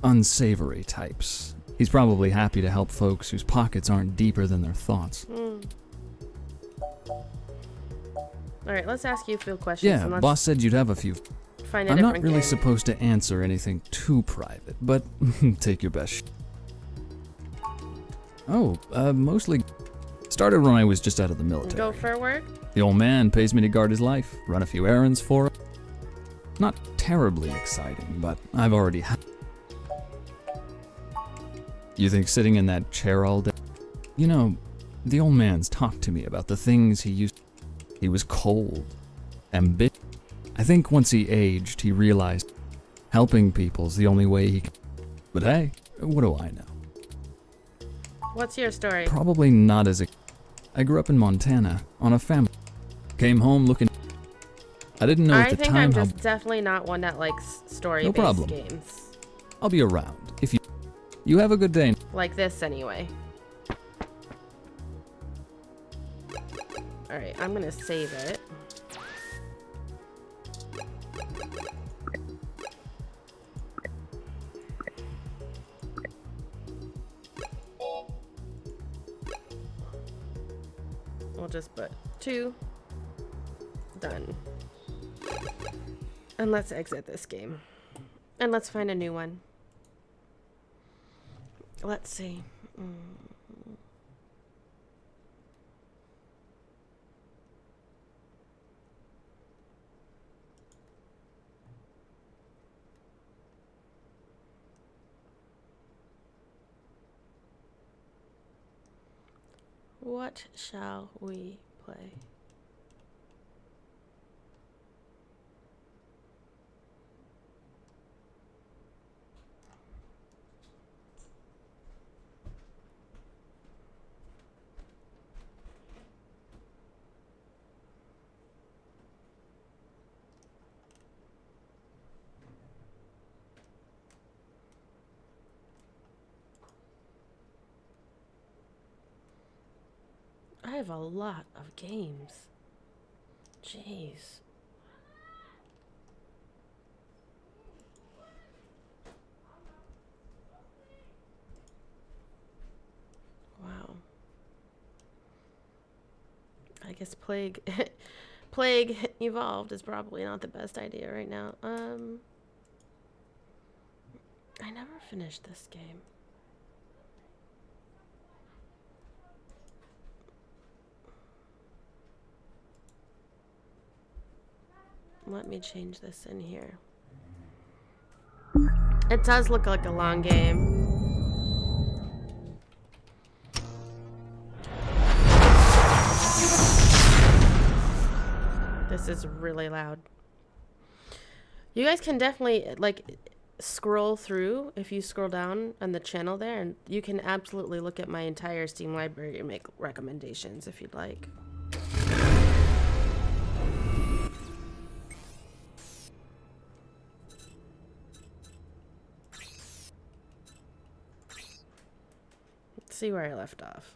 unsavory types. He's probably happy to help folks whose pockets aren't deeper than their thoughts. All right, let's ask you a few questions. Yeah, and let's boss said you'd have a few. find a I'm not different really game. supposed to answer anything too private, but take your best. Mostly started when I was just out of the military. Go forward. The old man pays me to guard his life, run a few errands for him. Not terribly exciting, but I've already had. You think sitting in that chair all day? You know, the old man's talked to me about the things he used. He was cold, ambitious. I think once he aged, he realized helping people's the only way he can. But hey, what do I know? What's your story? Probably not as a. I grew up in Montana on a family. Came home looking. I didn't know at I the think time I'm how. just definitely not one that likes story-based No problem. games. I'll be around if you. You have a good day. Like this, anyway. All right, I'm gonna save it. We'll just put 2. Done. And let's exit this game. And let's find a new one. Let's see. What shall we play? I have a lot of games. Jeez. Wow. guess Plague Plague Evolved is probably not the best idea right now. I never finished this game. Let me change this in here. It does look like a long game. This is really loud. You guys can definitely like scroll through if you scroll down on the channel there, and you can absolutely look at my entire Steam library and make recommendations if you'd like. Let's see where I left off.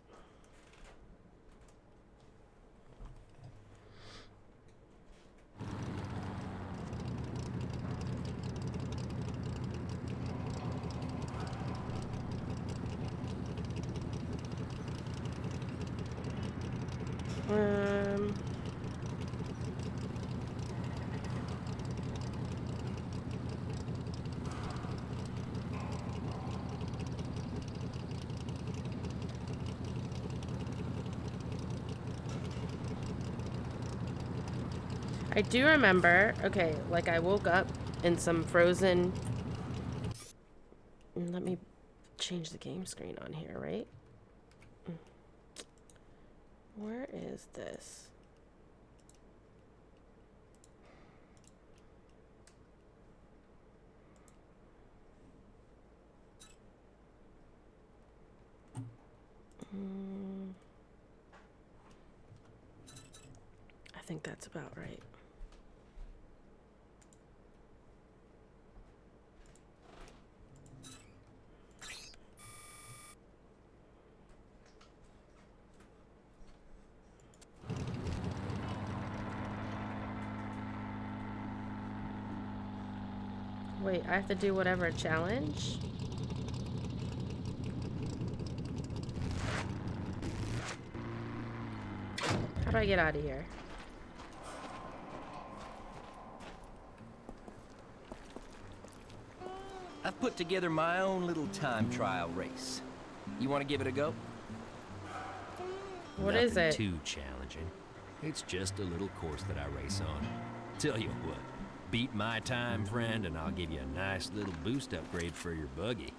I do remember, okay, like I woke up in some frozen, let me change the game screen on here, right? Where is this? I think that's about right. Wait, I have to do whatever challenge? How do I get out of here? I've put together my own little time trial race. You want to give it a go? What is it? Nothing too challenging. It's just a little course that I race on. Tell you what, beat my time, friend, and I'll give you a nice little boost upgrade for your buggy.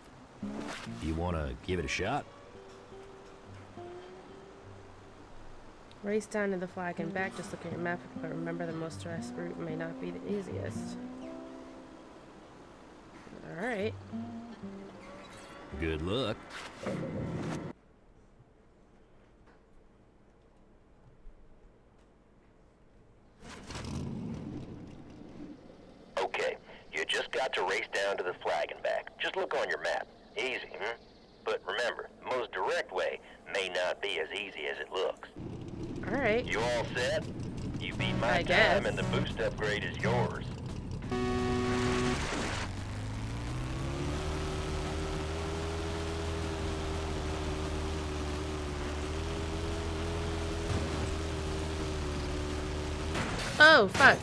You want to give it a shot? Race down to the flag and back. Just look at your map, but remember the most direct route may not be the easiest. Alright. Good luck. Okay, you just got to race down to the flag and back. Just look on your map. Easy, hmm? But remember, the most direct way may not be as easy as it looks. Alright. You all set? You beat my time and the boost upgrade is yours. Oh, fuck.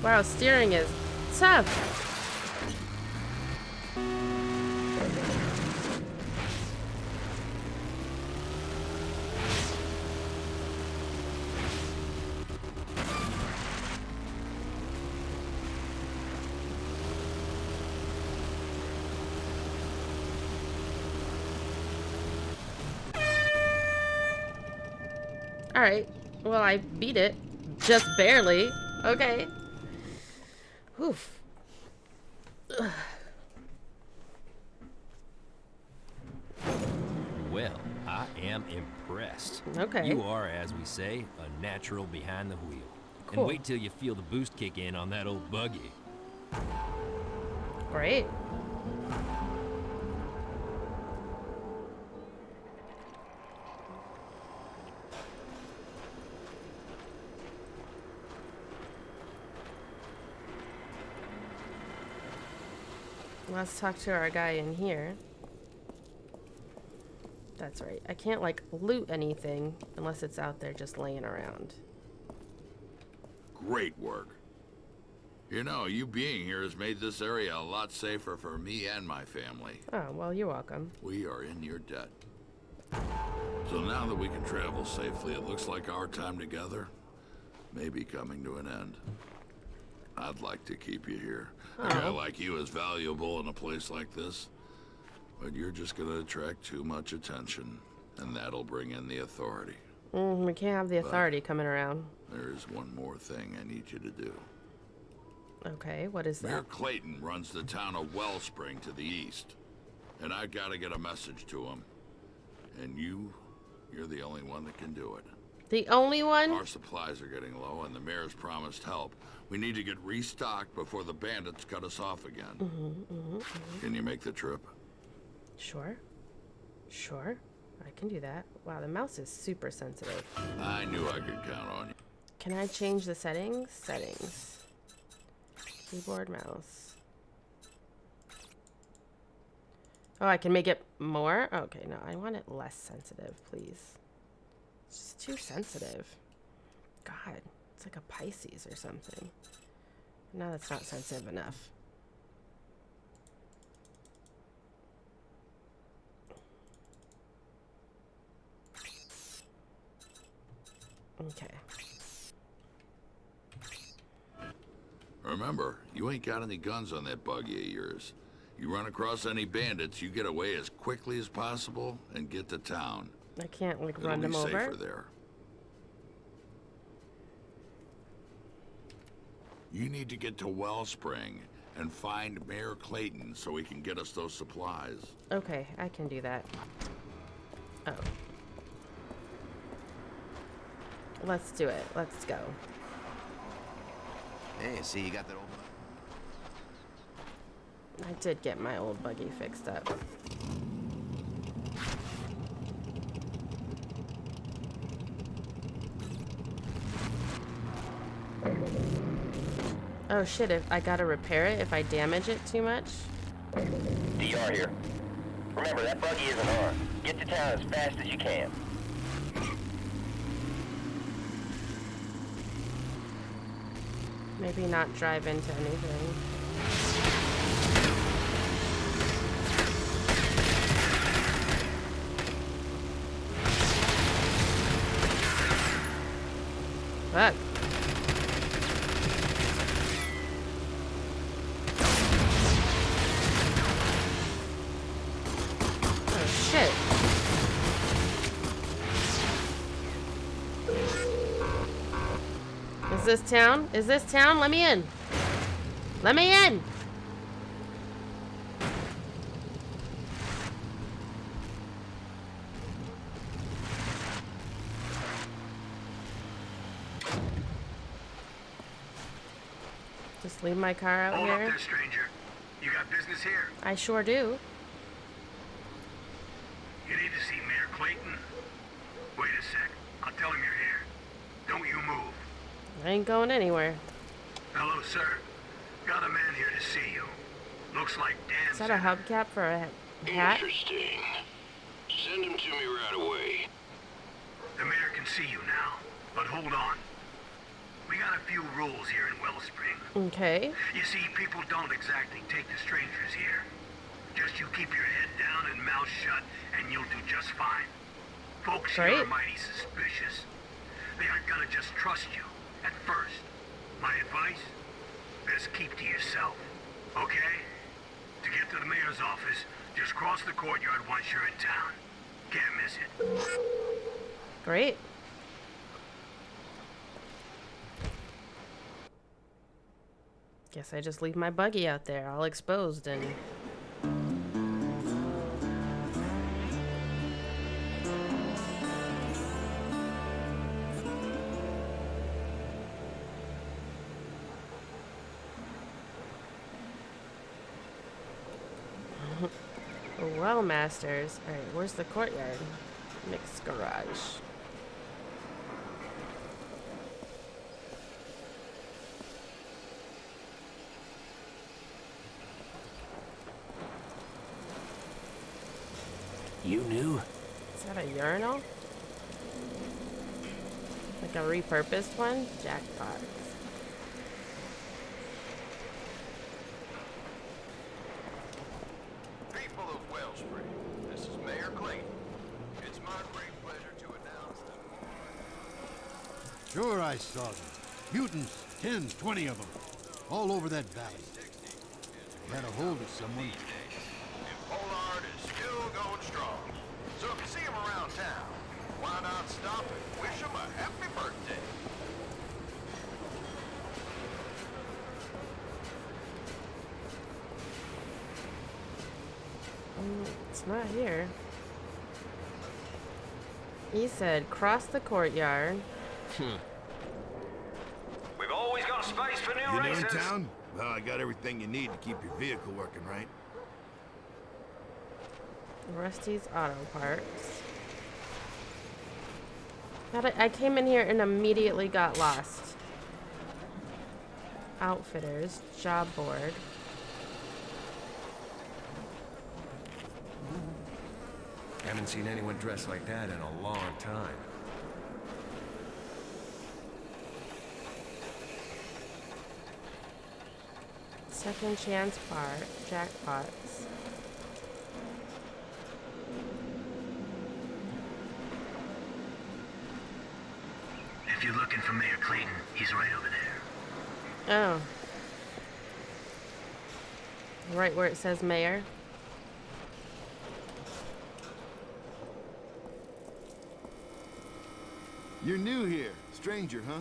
Wow, steering is tough. Alright, well I beat it. Just barely. Okay. Oof. Ugh. Well, I am impressed. Okay. You are, as we say, a natural behind the wheel. Cool. And wait till you feel the boost kick in on that old buggy. Great. Let's talk to our guy in here. That's right. I can't, like, loot anything unless it's out there just laying around. Great work. You know, you being here has made this area a lot safer for me and my family. Oh, well, you're welcome. We are in your debt. So now that we can travel safely, it looks like our time together may be coming to an end. I'd like to keep you here. A guy like you is valuable in a place like this. But you're just gonna attract too much attention, and that'll bring in the authority. We can't have the authority coming around. There's one more thing I need you to do. Okay, what is that? Mayor Clayton runs the town of Wellspring to the east. And I gotta get a message to him. And you're the only one that can do it. The only one? Our supplies are getting low, and the mayor's promised help. We need to get restocked before the bandits cut us off again. Can you make the trip? Sure. Sure. I can do that. Wow, the mouse is super sensitive. I knew I could count on you. Can I change the settings? Settings. Keyboard, mouse. Oh, I can make it more? Okay, no, I want it less sensitive, please. It's just too sensitive. God, it's like a Pisces or something. No, that's not sensitive enough. Okay. Remember, you ain't got any guns on that buggy of yours. You run across any bandits, you get away as quickly as possible and get to town. I can't, like, It'll run them be over? safer there. You need to get to Wellspring and find Mayor Clayton so he can get us those supplies. Okay, I can do that. Oh. Let's do it. Let's go. Hey, see, you got that old... I did get my old buggy fixed up. Oh shit, if I gotta repair it if I damage it too much? DR here. Remember, that buggy isn't armed. Get to town as fast as you can. Maybe not drive into anything. Fuck. Oh shit. Is this town? Is this town? Let me in. Let me in. Just leave my car out Hold here. up there, stranger. You got business here? I sure do. You need to see Mayor Clayton? Wait a sec. I'll tell him you're here. Don't you move. I ain't going anywhere. Hello, sir. Got a man here to see you. Looks like Dan. Is that a hubcap for a hat? Interesting. Send him to me right away. The mayor can see you now, but hold on. We got a few rules here in Wellspring. Okay. You see, people don't exactly take to strangers here. Just you keep your head down and mouth shut, and you'll do just fine. Folks here are mighty suspicious. They aren't gonna just trust you at first. My advice? Best keep to yourself, okay? To get to the mayor's office, just cross the courtyard once you're in town. Can't miss it. Great. Guess I just leave my buggy out there, all exposed and... Well, masters. Alright, where's the courtyard? Mixed garage. You knew? Is that a urinal? Like a repurposed one? Jackpot. People of Wellspring, this is Mayor Clayton. It's my great pleasure to announce that... Sure I saw them. Mutants, 10, 20 of them. All over that valley. They had a hold of someone. And Pollard is still going strong. So if you see him around town, why not stop and wish him a happy birthday? It's not here. He said, cross the courtyard. We've always got space for new You new races. in town? Well, I got everything you need to keep your vehicle working, right? Rusty's Auto Parts. I came in here and immediately got lost. Outfitters, job board. Haven't seen anyone dressed like that in a long time. Second chance part, jackpots. If you're looking for Mayor Clayton, he's right over there. Oh. Right where it says mayor. You're new here. Stranger, huh?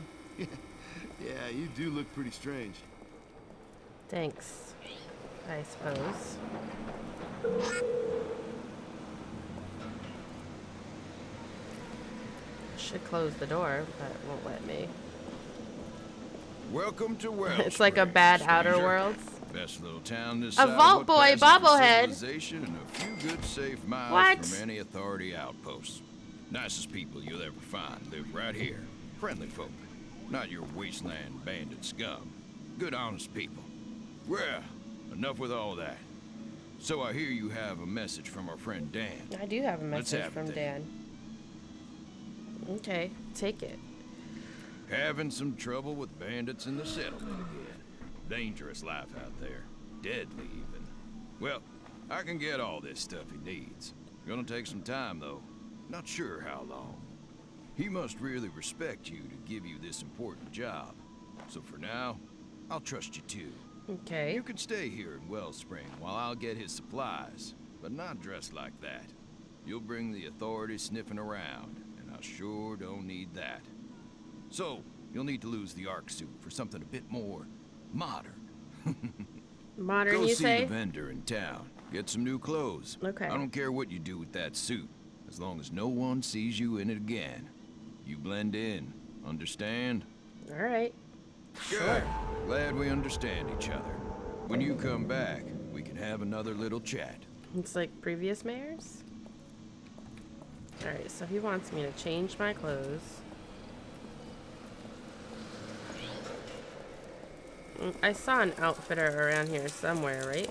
Yeah, you do look pretty strange. Thanks, I suppose. Should close the door, but it won't let me. Welcome to Wellspring. It's like a bad Outer stranger. Worlds. Best little town this A side of Vault what Boy passes for bobblehead. civilization and a few good safe miles What? from any authority outposts. Nicest people you'll ever find live right here. Friendly folk. Not your wasteland bandit scum. Good honest people. Well, enough with all that. So I hear you have a message from our friend Dan. I do have a Let's message have it from then. Dan. Okay, take it. Having some trouble with bandits in the settlement again. Dangerous life out there. Deadly even. Well, I can get all this stuff he needs. Gonna take some time though. Not sure how long. He must really respect you to give you this important job. So for now, I'll trust you too. Okay. You can stay here in Wellspring while I'll get his supplies, but not dressed like that. You'll bring the authorities sniffing around, and I sure don't need that. So, you'll need to lose the Ark suit for something a bit more modern. Modern, Go you see say? the vendor in town. Get some new clothes. Okay. I don't care what you do with that suit, as long as no one sees you in it again. You blend in. Understand? All right. Good. Glad we understand each other. When you come back, we can have another little chat. It's like previous mayors? Alright, so he wants me to change my clothes. I saw an outfitter around here somewhere, right?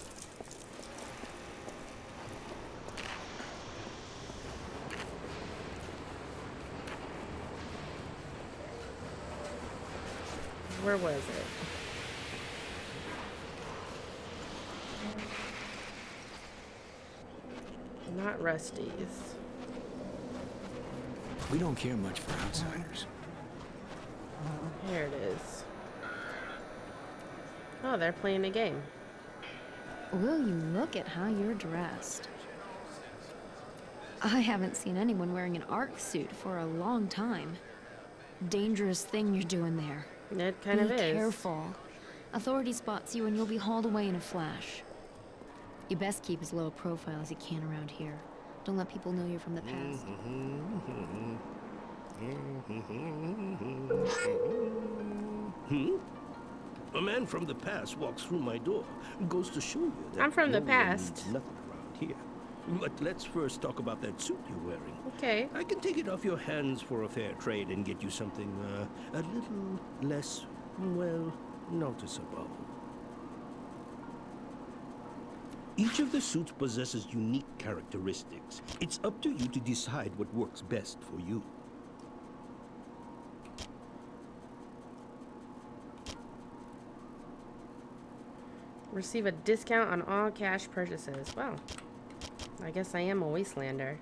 Where was it? Not Rusty's. We don't care much for outsiders. Here it is. Oh, they're playing a game. Will you look at how you're dressed? I haven't seen anyone wearing an Ark suit for a long time. Dangerous thing you're doing there. It kind of is. Be careful. Authority spots you and you'll be hauled away in a flash. You best keep as low a profile as you can around here. Don't let people know you're from the past. A man from the past walks through my door. Goes to show you that I'm from the no one past. needs nothing around here. But let's first talk about that suit you're wearing. Okay. I can take it off your hands for a fair trade and get you something a little less, well, noticeable. Each of the suits possesses unique characteristics. It's up to you to decide what works best for you. Receive a discount on all cash purchases. Well, I guess I am a wastelander.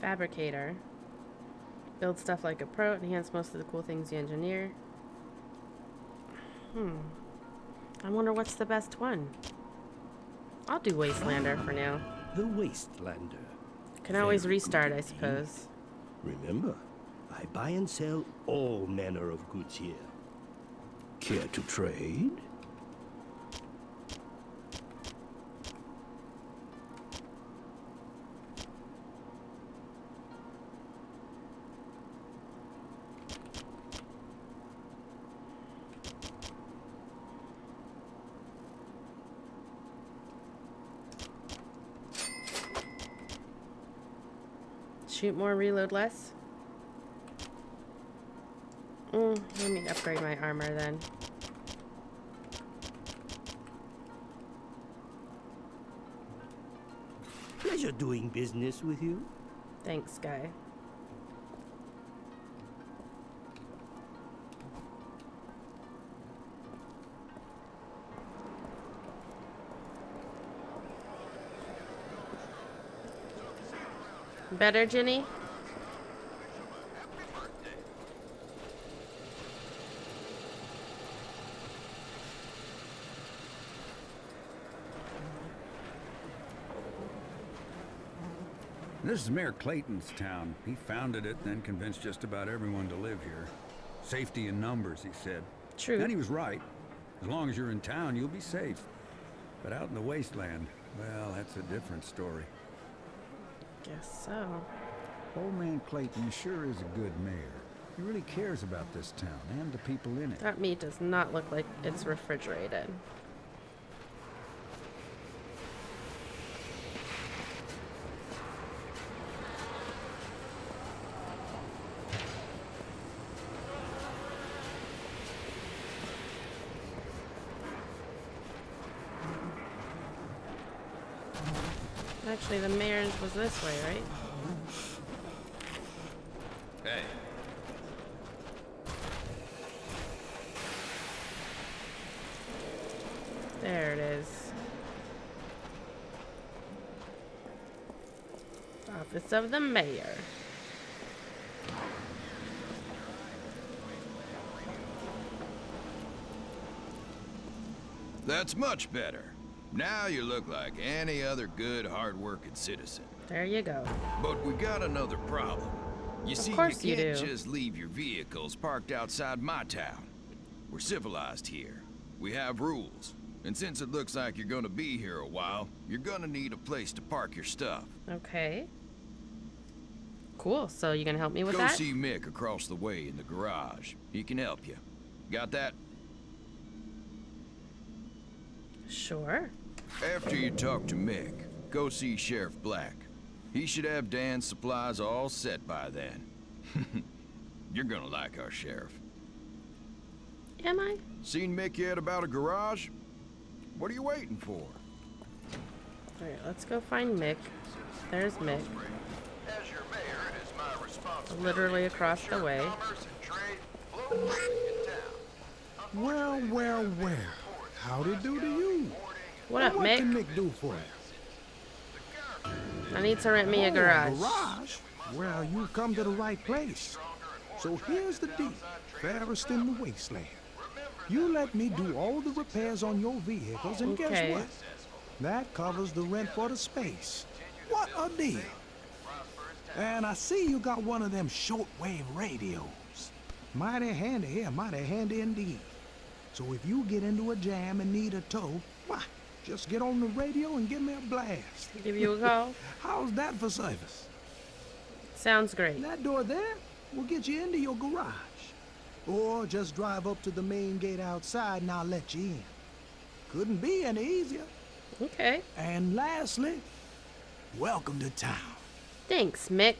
Fabricator. Build stuff like a pro, enhance most of the cool things you engineer. I wonder what's the best one. I'll do Wastelander for now. The Wastelander. Can always restart, I suppose. Remember, I buy and sell all manner of goods here. Care to trade? Shoot more, reload less. Let me upgrade my armor then. Pleasure doing business with you. Thanks, guy. Better, Ginny? This is Mayor Clayton's town. He founded it, then convinced just about everyone to live here. Safety in numbers, he said. True. And he was right. As long as you're in town, you'll be safe. But out in the wasteland, well, that's a different story. Guess so. Old man Clayton sure is a good mayor. He really cares about this town and the people in it. That meat does not look like it's refrigerated. Actually, the mayor's was this way, right? Hey. There it is. Office of the Mayor. That's much better. Now you look like any other good, hard-working citizen. There you go. But we got another problem. You see, you can't just leave your vehicles parked outside my town. We're civilized here. We have rules. And since it looks like you're gonna be here a while, you're gonna need a place to park your stuff. Okay. Cool. So you gonna help me with Go that? see Mick across the way in the garage. He can help you. Got that? Sure. After you talk to Mick, go see Sheriff Black. He should have Dan's supplies all set by then. You're gonna like our sheriff. Am I? Seen Mick yet about a garage? What are you waiting for? Alright, let's go find Mick. There's Mick. As your mayor, it is my responsibility. Literally across the way. Well, well, well. How'd it do to you? What up, What Mick? can Mick do for you? I need to rent me a garage. Garage? Well, you come to the right place. So here's the deal, fairest in the wasteland. You let me do all the repairs on your vehicles, and Okay. guess what? That covers the rent for the space. What a deal. And I see you got one of them shortwave radios. Mighty handy here, mighty handy indeed. So if you get into a jam and need a tow, why, just get on the radio and give me a blast. Give you a call? How's that for service? Sounds great. That door there will get you into your garage. Or just drive up to the main gate outside and I'll let you in. Couldn't be any easier. Okay. And lastly, welcome to town. Thanks, Mick.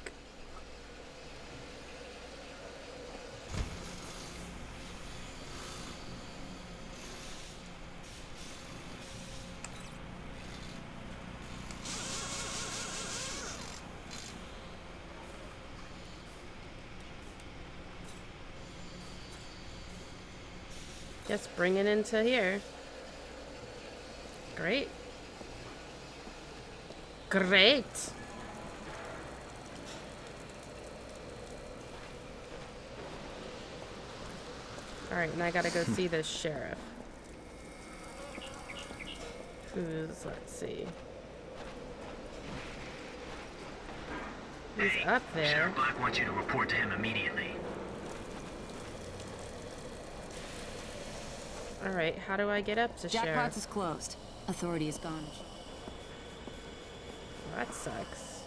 Guess bring it into here. Great. Great. Alright, and I gotta go see this sheriff. Who's, let's see. He's up there. Sheriff Black wants you to report to him immediately. Alright, how do I get up to sheriff? Jackpot's is closed. Authority is gone. Well, that sucks.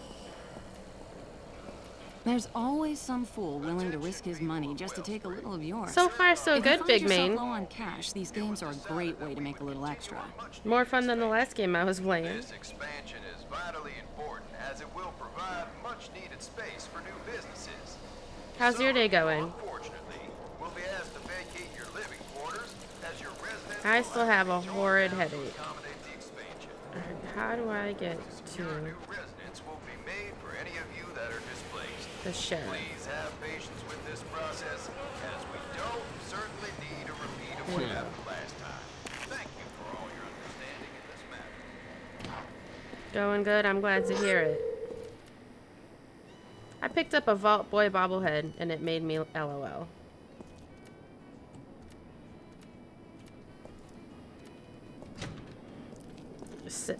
There's always some fool willing to risk his money just to take a little of yours. So far, so good, Big Mane. If you find yourself low on cash, these games are a great way to make a little extra. More fun than the last game I was playing. This expansion is vitally important as it will provide much needed space for new businesses. How's your day going? Unfortunately, we'll be asked to vacate your living quarters as your residents I still have a horrid headache. How do I get to residents will be made for any of you that are displaced. the sheriff? Please have patience with this process as we don't certainly need a repeat of what happened last time. Thank you for all your understanding in this matter. Going good. I'm glad to hear it. I picked up a Vault Boy bobblehead and it made me LOL.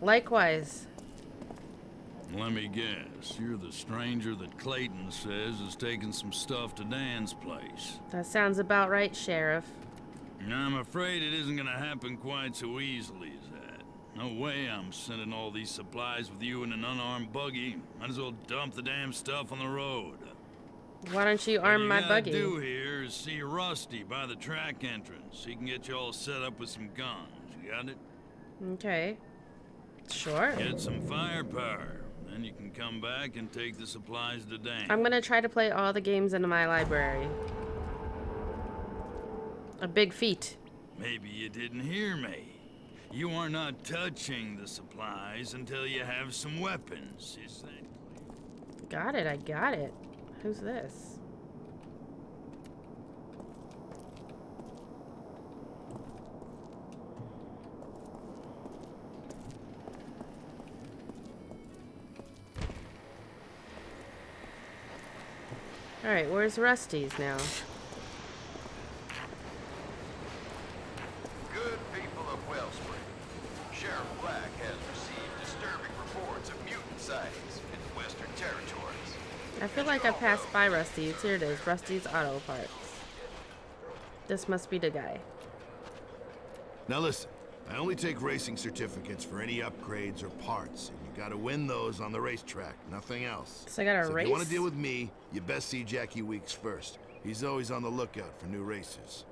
Likewise. Let me guess, you're the stranger that Clayton says is taking some stuff to Dan's place. That sounds about right, Sheriff. I'm afraid it isn't gonna happen quite so easily as that. No way I'm sending all these supplies with you in an unarmed buggy. Might as well dump the damn stuff on the road. Why don't you arm my buggy? What you gotta do here is see Rusty by the track entrance. He can get you all set up with some guns. You got it? Okay. Sure. Get some firepower. Then you can come back and take the supplies to Dan. I'm gonna try to play all the games in my library. A big feat. Maybe you didn't hear me. You are not touching the supplies until you have some weapons. Is that clear? Got it, I got it. Who's this? Alright, where's Rusty's now? Good people of Wellspring, Sheriff Black has received disturbing reports of mutant sightings in the Western Territories. I feel like I passed by Rusty's. Here it is, Rusty's Auto Parts. This must be the guy. Now listen, I only take racing certificates for any upgrades or parts, and you gotta win those on the racetrack, nothing else. So I gotta If race? you wanna deal with me, you best see Jackie Weeks first. He's always on the lookout for new races.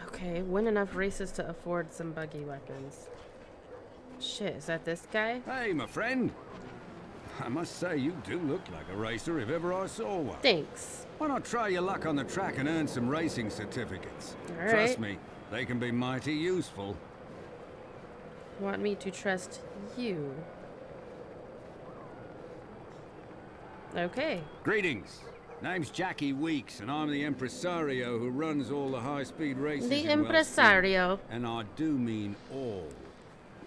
Okay, win enough races to afford some buggy weapons. Shit, is that this guy? Hey, my friend. I must say, you do look like a racer if ever I saw one. Thanks. Why not try your luck on the track and earn some racing certificates? All Trust right. me, they can be mighty useful. Want me to trust you? Okay. Greetings. Name's Jackie Weeks, and I'm the impresario who runs all the high-speed races The in Wellspring. impresario. And I do mean all.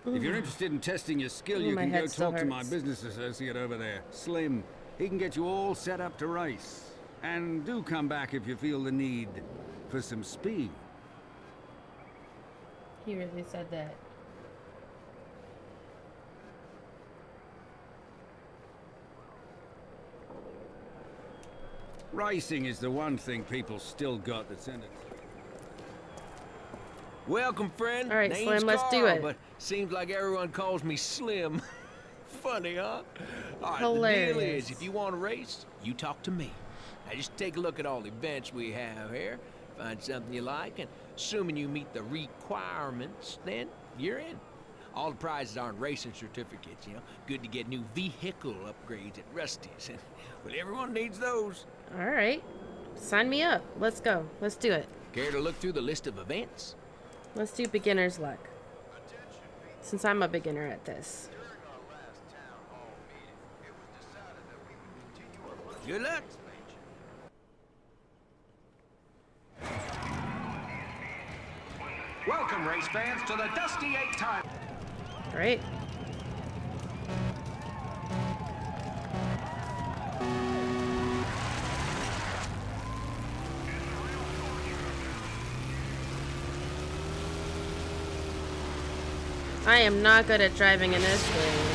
If you're interested in testing your skill, Ooh, you my can go head still talk to my hurts. business associate over there, Slim. He can get you all set up to race. And do come back if you feel the need for some speed. He really said that. Racing is the one thing people still got that's in it. Welcome, friend. All right, Name's Slim, let's do Carl, it. But seems like everyone calls me Slim. Funny, huh? All right, Hilarious. the deal is, if you want to race, you talk to me. Now, just take a look at all the events we have here, find something you like, and assuming you meet the requirements, then you're in. All the prizes aren't racing certificates, you know. Good to get new vehicle upgrades at Rusty's. Well, everyone needs those. All right. Sign me up. Let's go. Let's do it. Care to look through the list of events? Let's do beginner's luck. Since I'm a beginner at this. Good luck. Welcome, race fans, to the Dusty 8 time. Right. I am not good at driving in this game.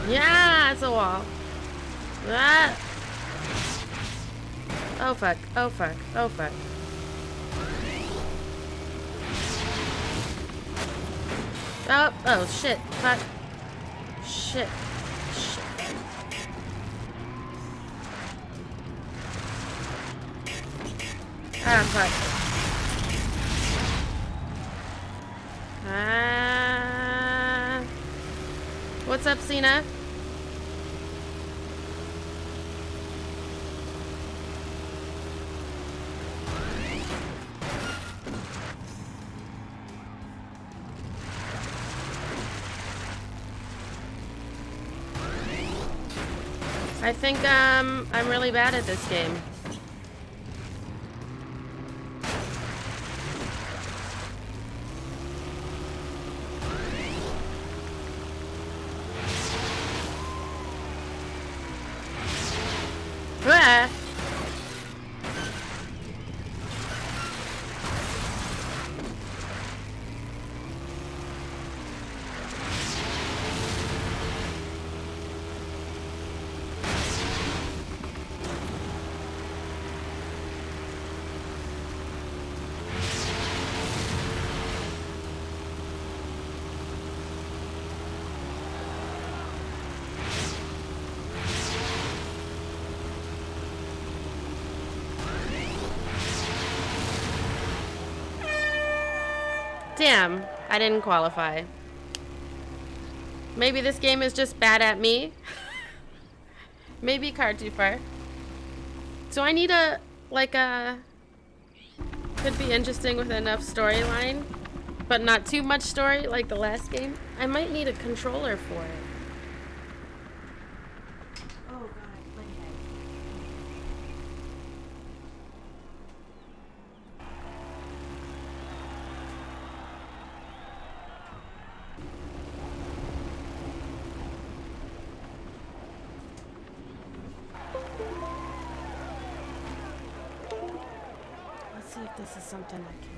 Yeah, it's a wall. Ah. Oh fuck, oh fuck, oh fuck. Oh, oh shit, fuck. Shit. Shit. Ah, fuck. Ah. What's up, Cena? I think I'm really bad at this game. Ah. Damn, I didn't qualify. Maybe this game is just bad at me. Maybe car too far. So I need a, like a, could be interesting with enough storyline, but not too much story like the last game. I might need a controller for it. Let's see if this is something I can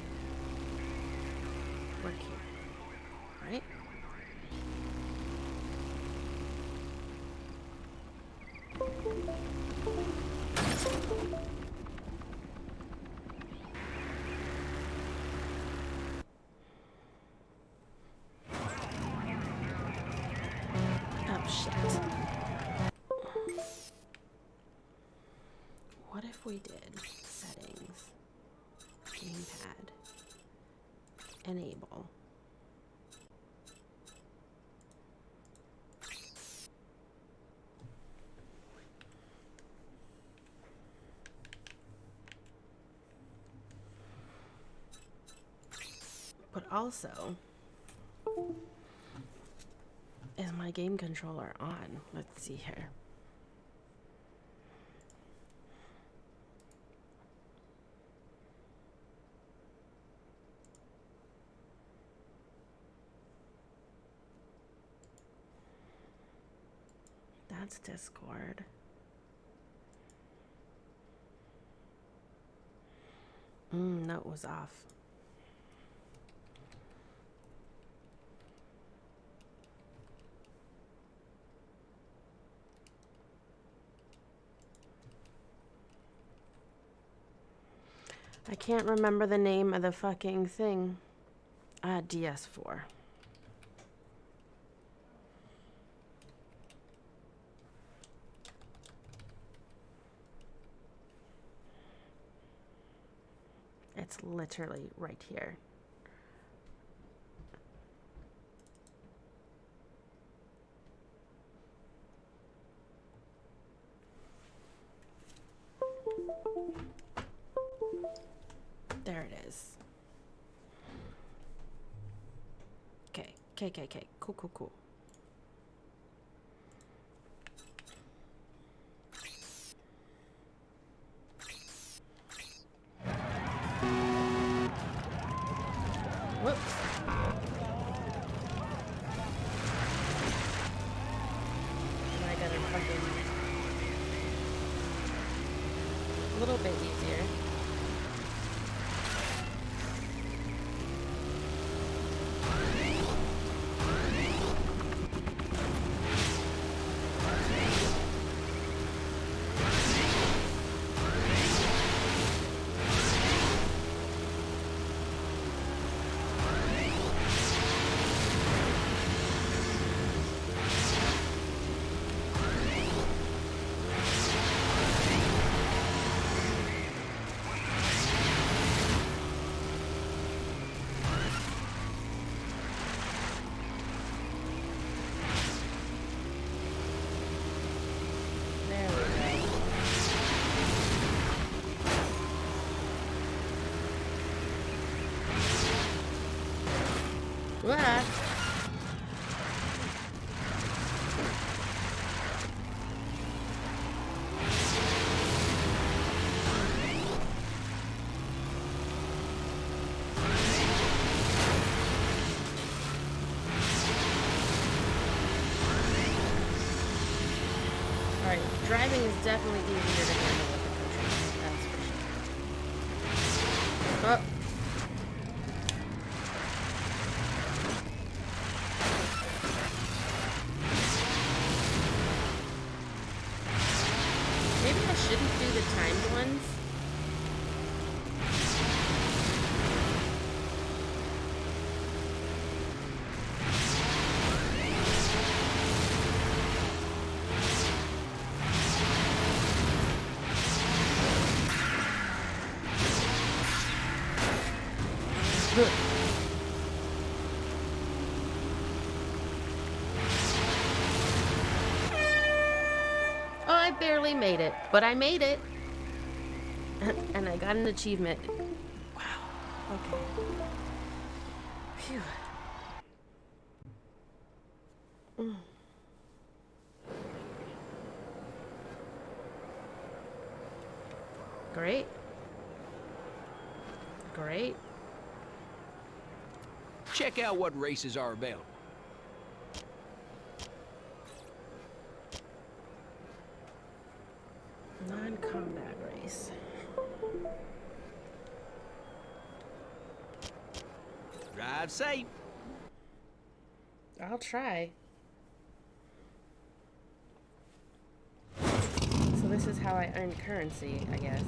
work here, right? Oh shit. What if we did settings, gamepad, enable. But also, is my game controller on? Let's see here. That's Discord. No, it was off. I can't remember the name of the fucking thing. DS4. It's literally right here. Okay. Cool. Whoops. I gotta fucking... a little bit easier. What? Alright, driving is definitely easier to handle with the controls, that's for sure. Oh. Maybe I shouldn't do the timed ones. Oh, I barely made it, but I made it. And I got an achievement. Wow. Okay. Phew. Great. Great. Check out what races are available. Non-combat race. Drive safe. I'll try. So this is how I earn currency, I guess.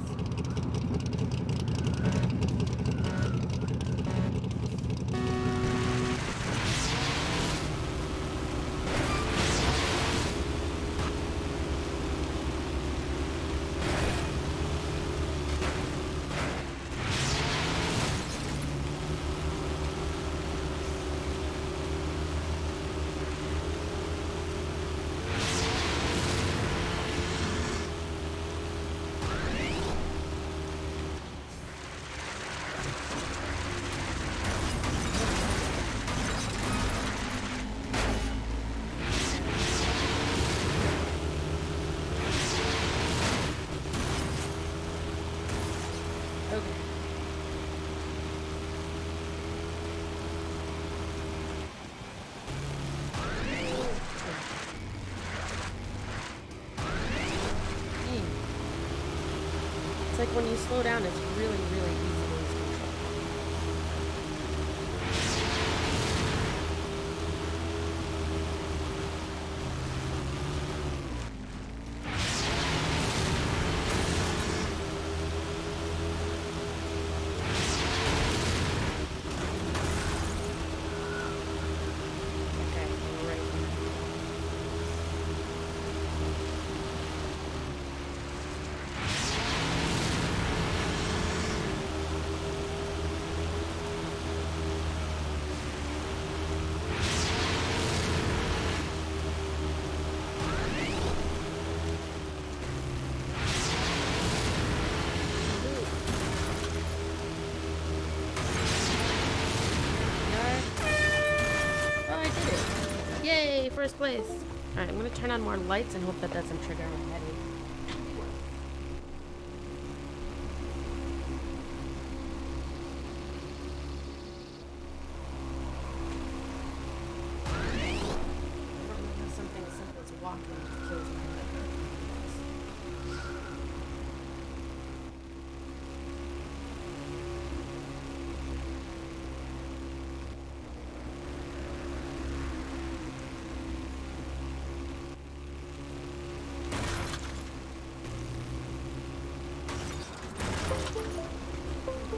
It's like when you slow down, it's really, really easy to lose control. Okay, I'm ready. Yay, first place. Alright, I'm gonna turn on more lights and hope that doesn't trigger a headache.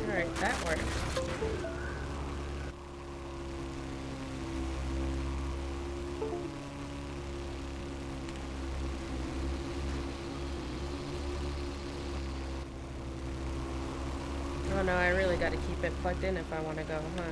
Alright, that worked. Oh no, I really gotta keep it plugged in if I want to go, huh?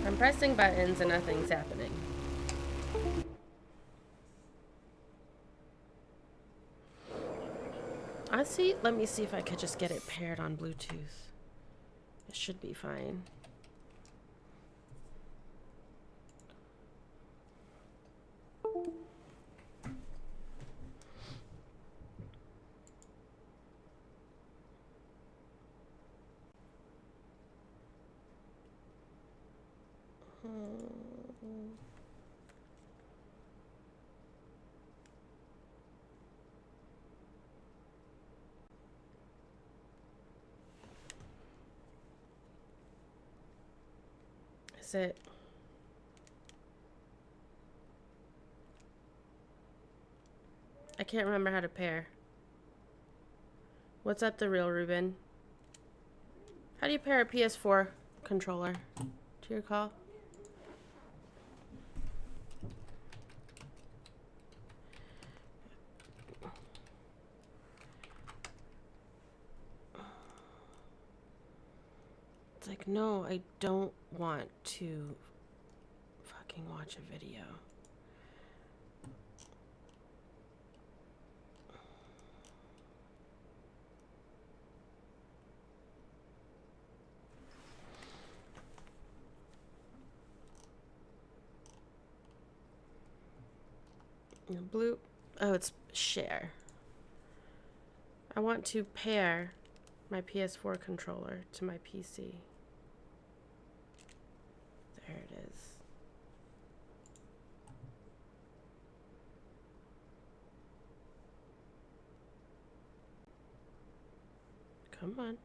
I'm pressing buttons and nothing's happening. Let me see if I could just get it paired on Bluetooth. It should be fine. Is it? I can't remember how to pair. What's up, the real Ruben? How do you pair a PS4 controller? Do you recall? It's like, no, I don't want to fucking watch a video. Blue. Oh, it's share. I want to pair my PS4 controller to my PC. There it is. Come on.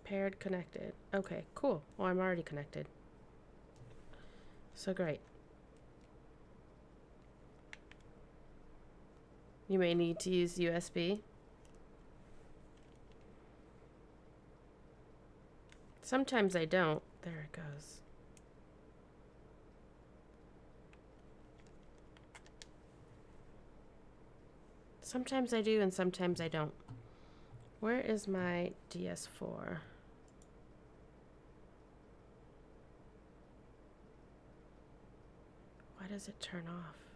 Paired, connected. Okay, cool. Well, I'm already connected. So great. You may need to use USB. Sometimes I don't. There it goes. Sometimes I do and sometimes I don't. Where is my DS4? Why does it turn off?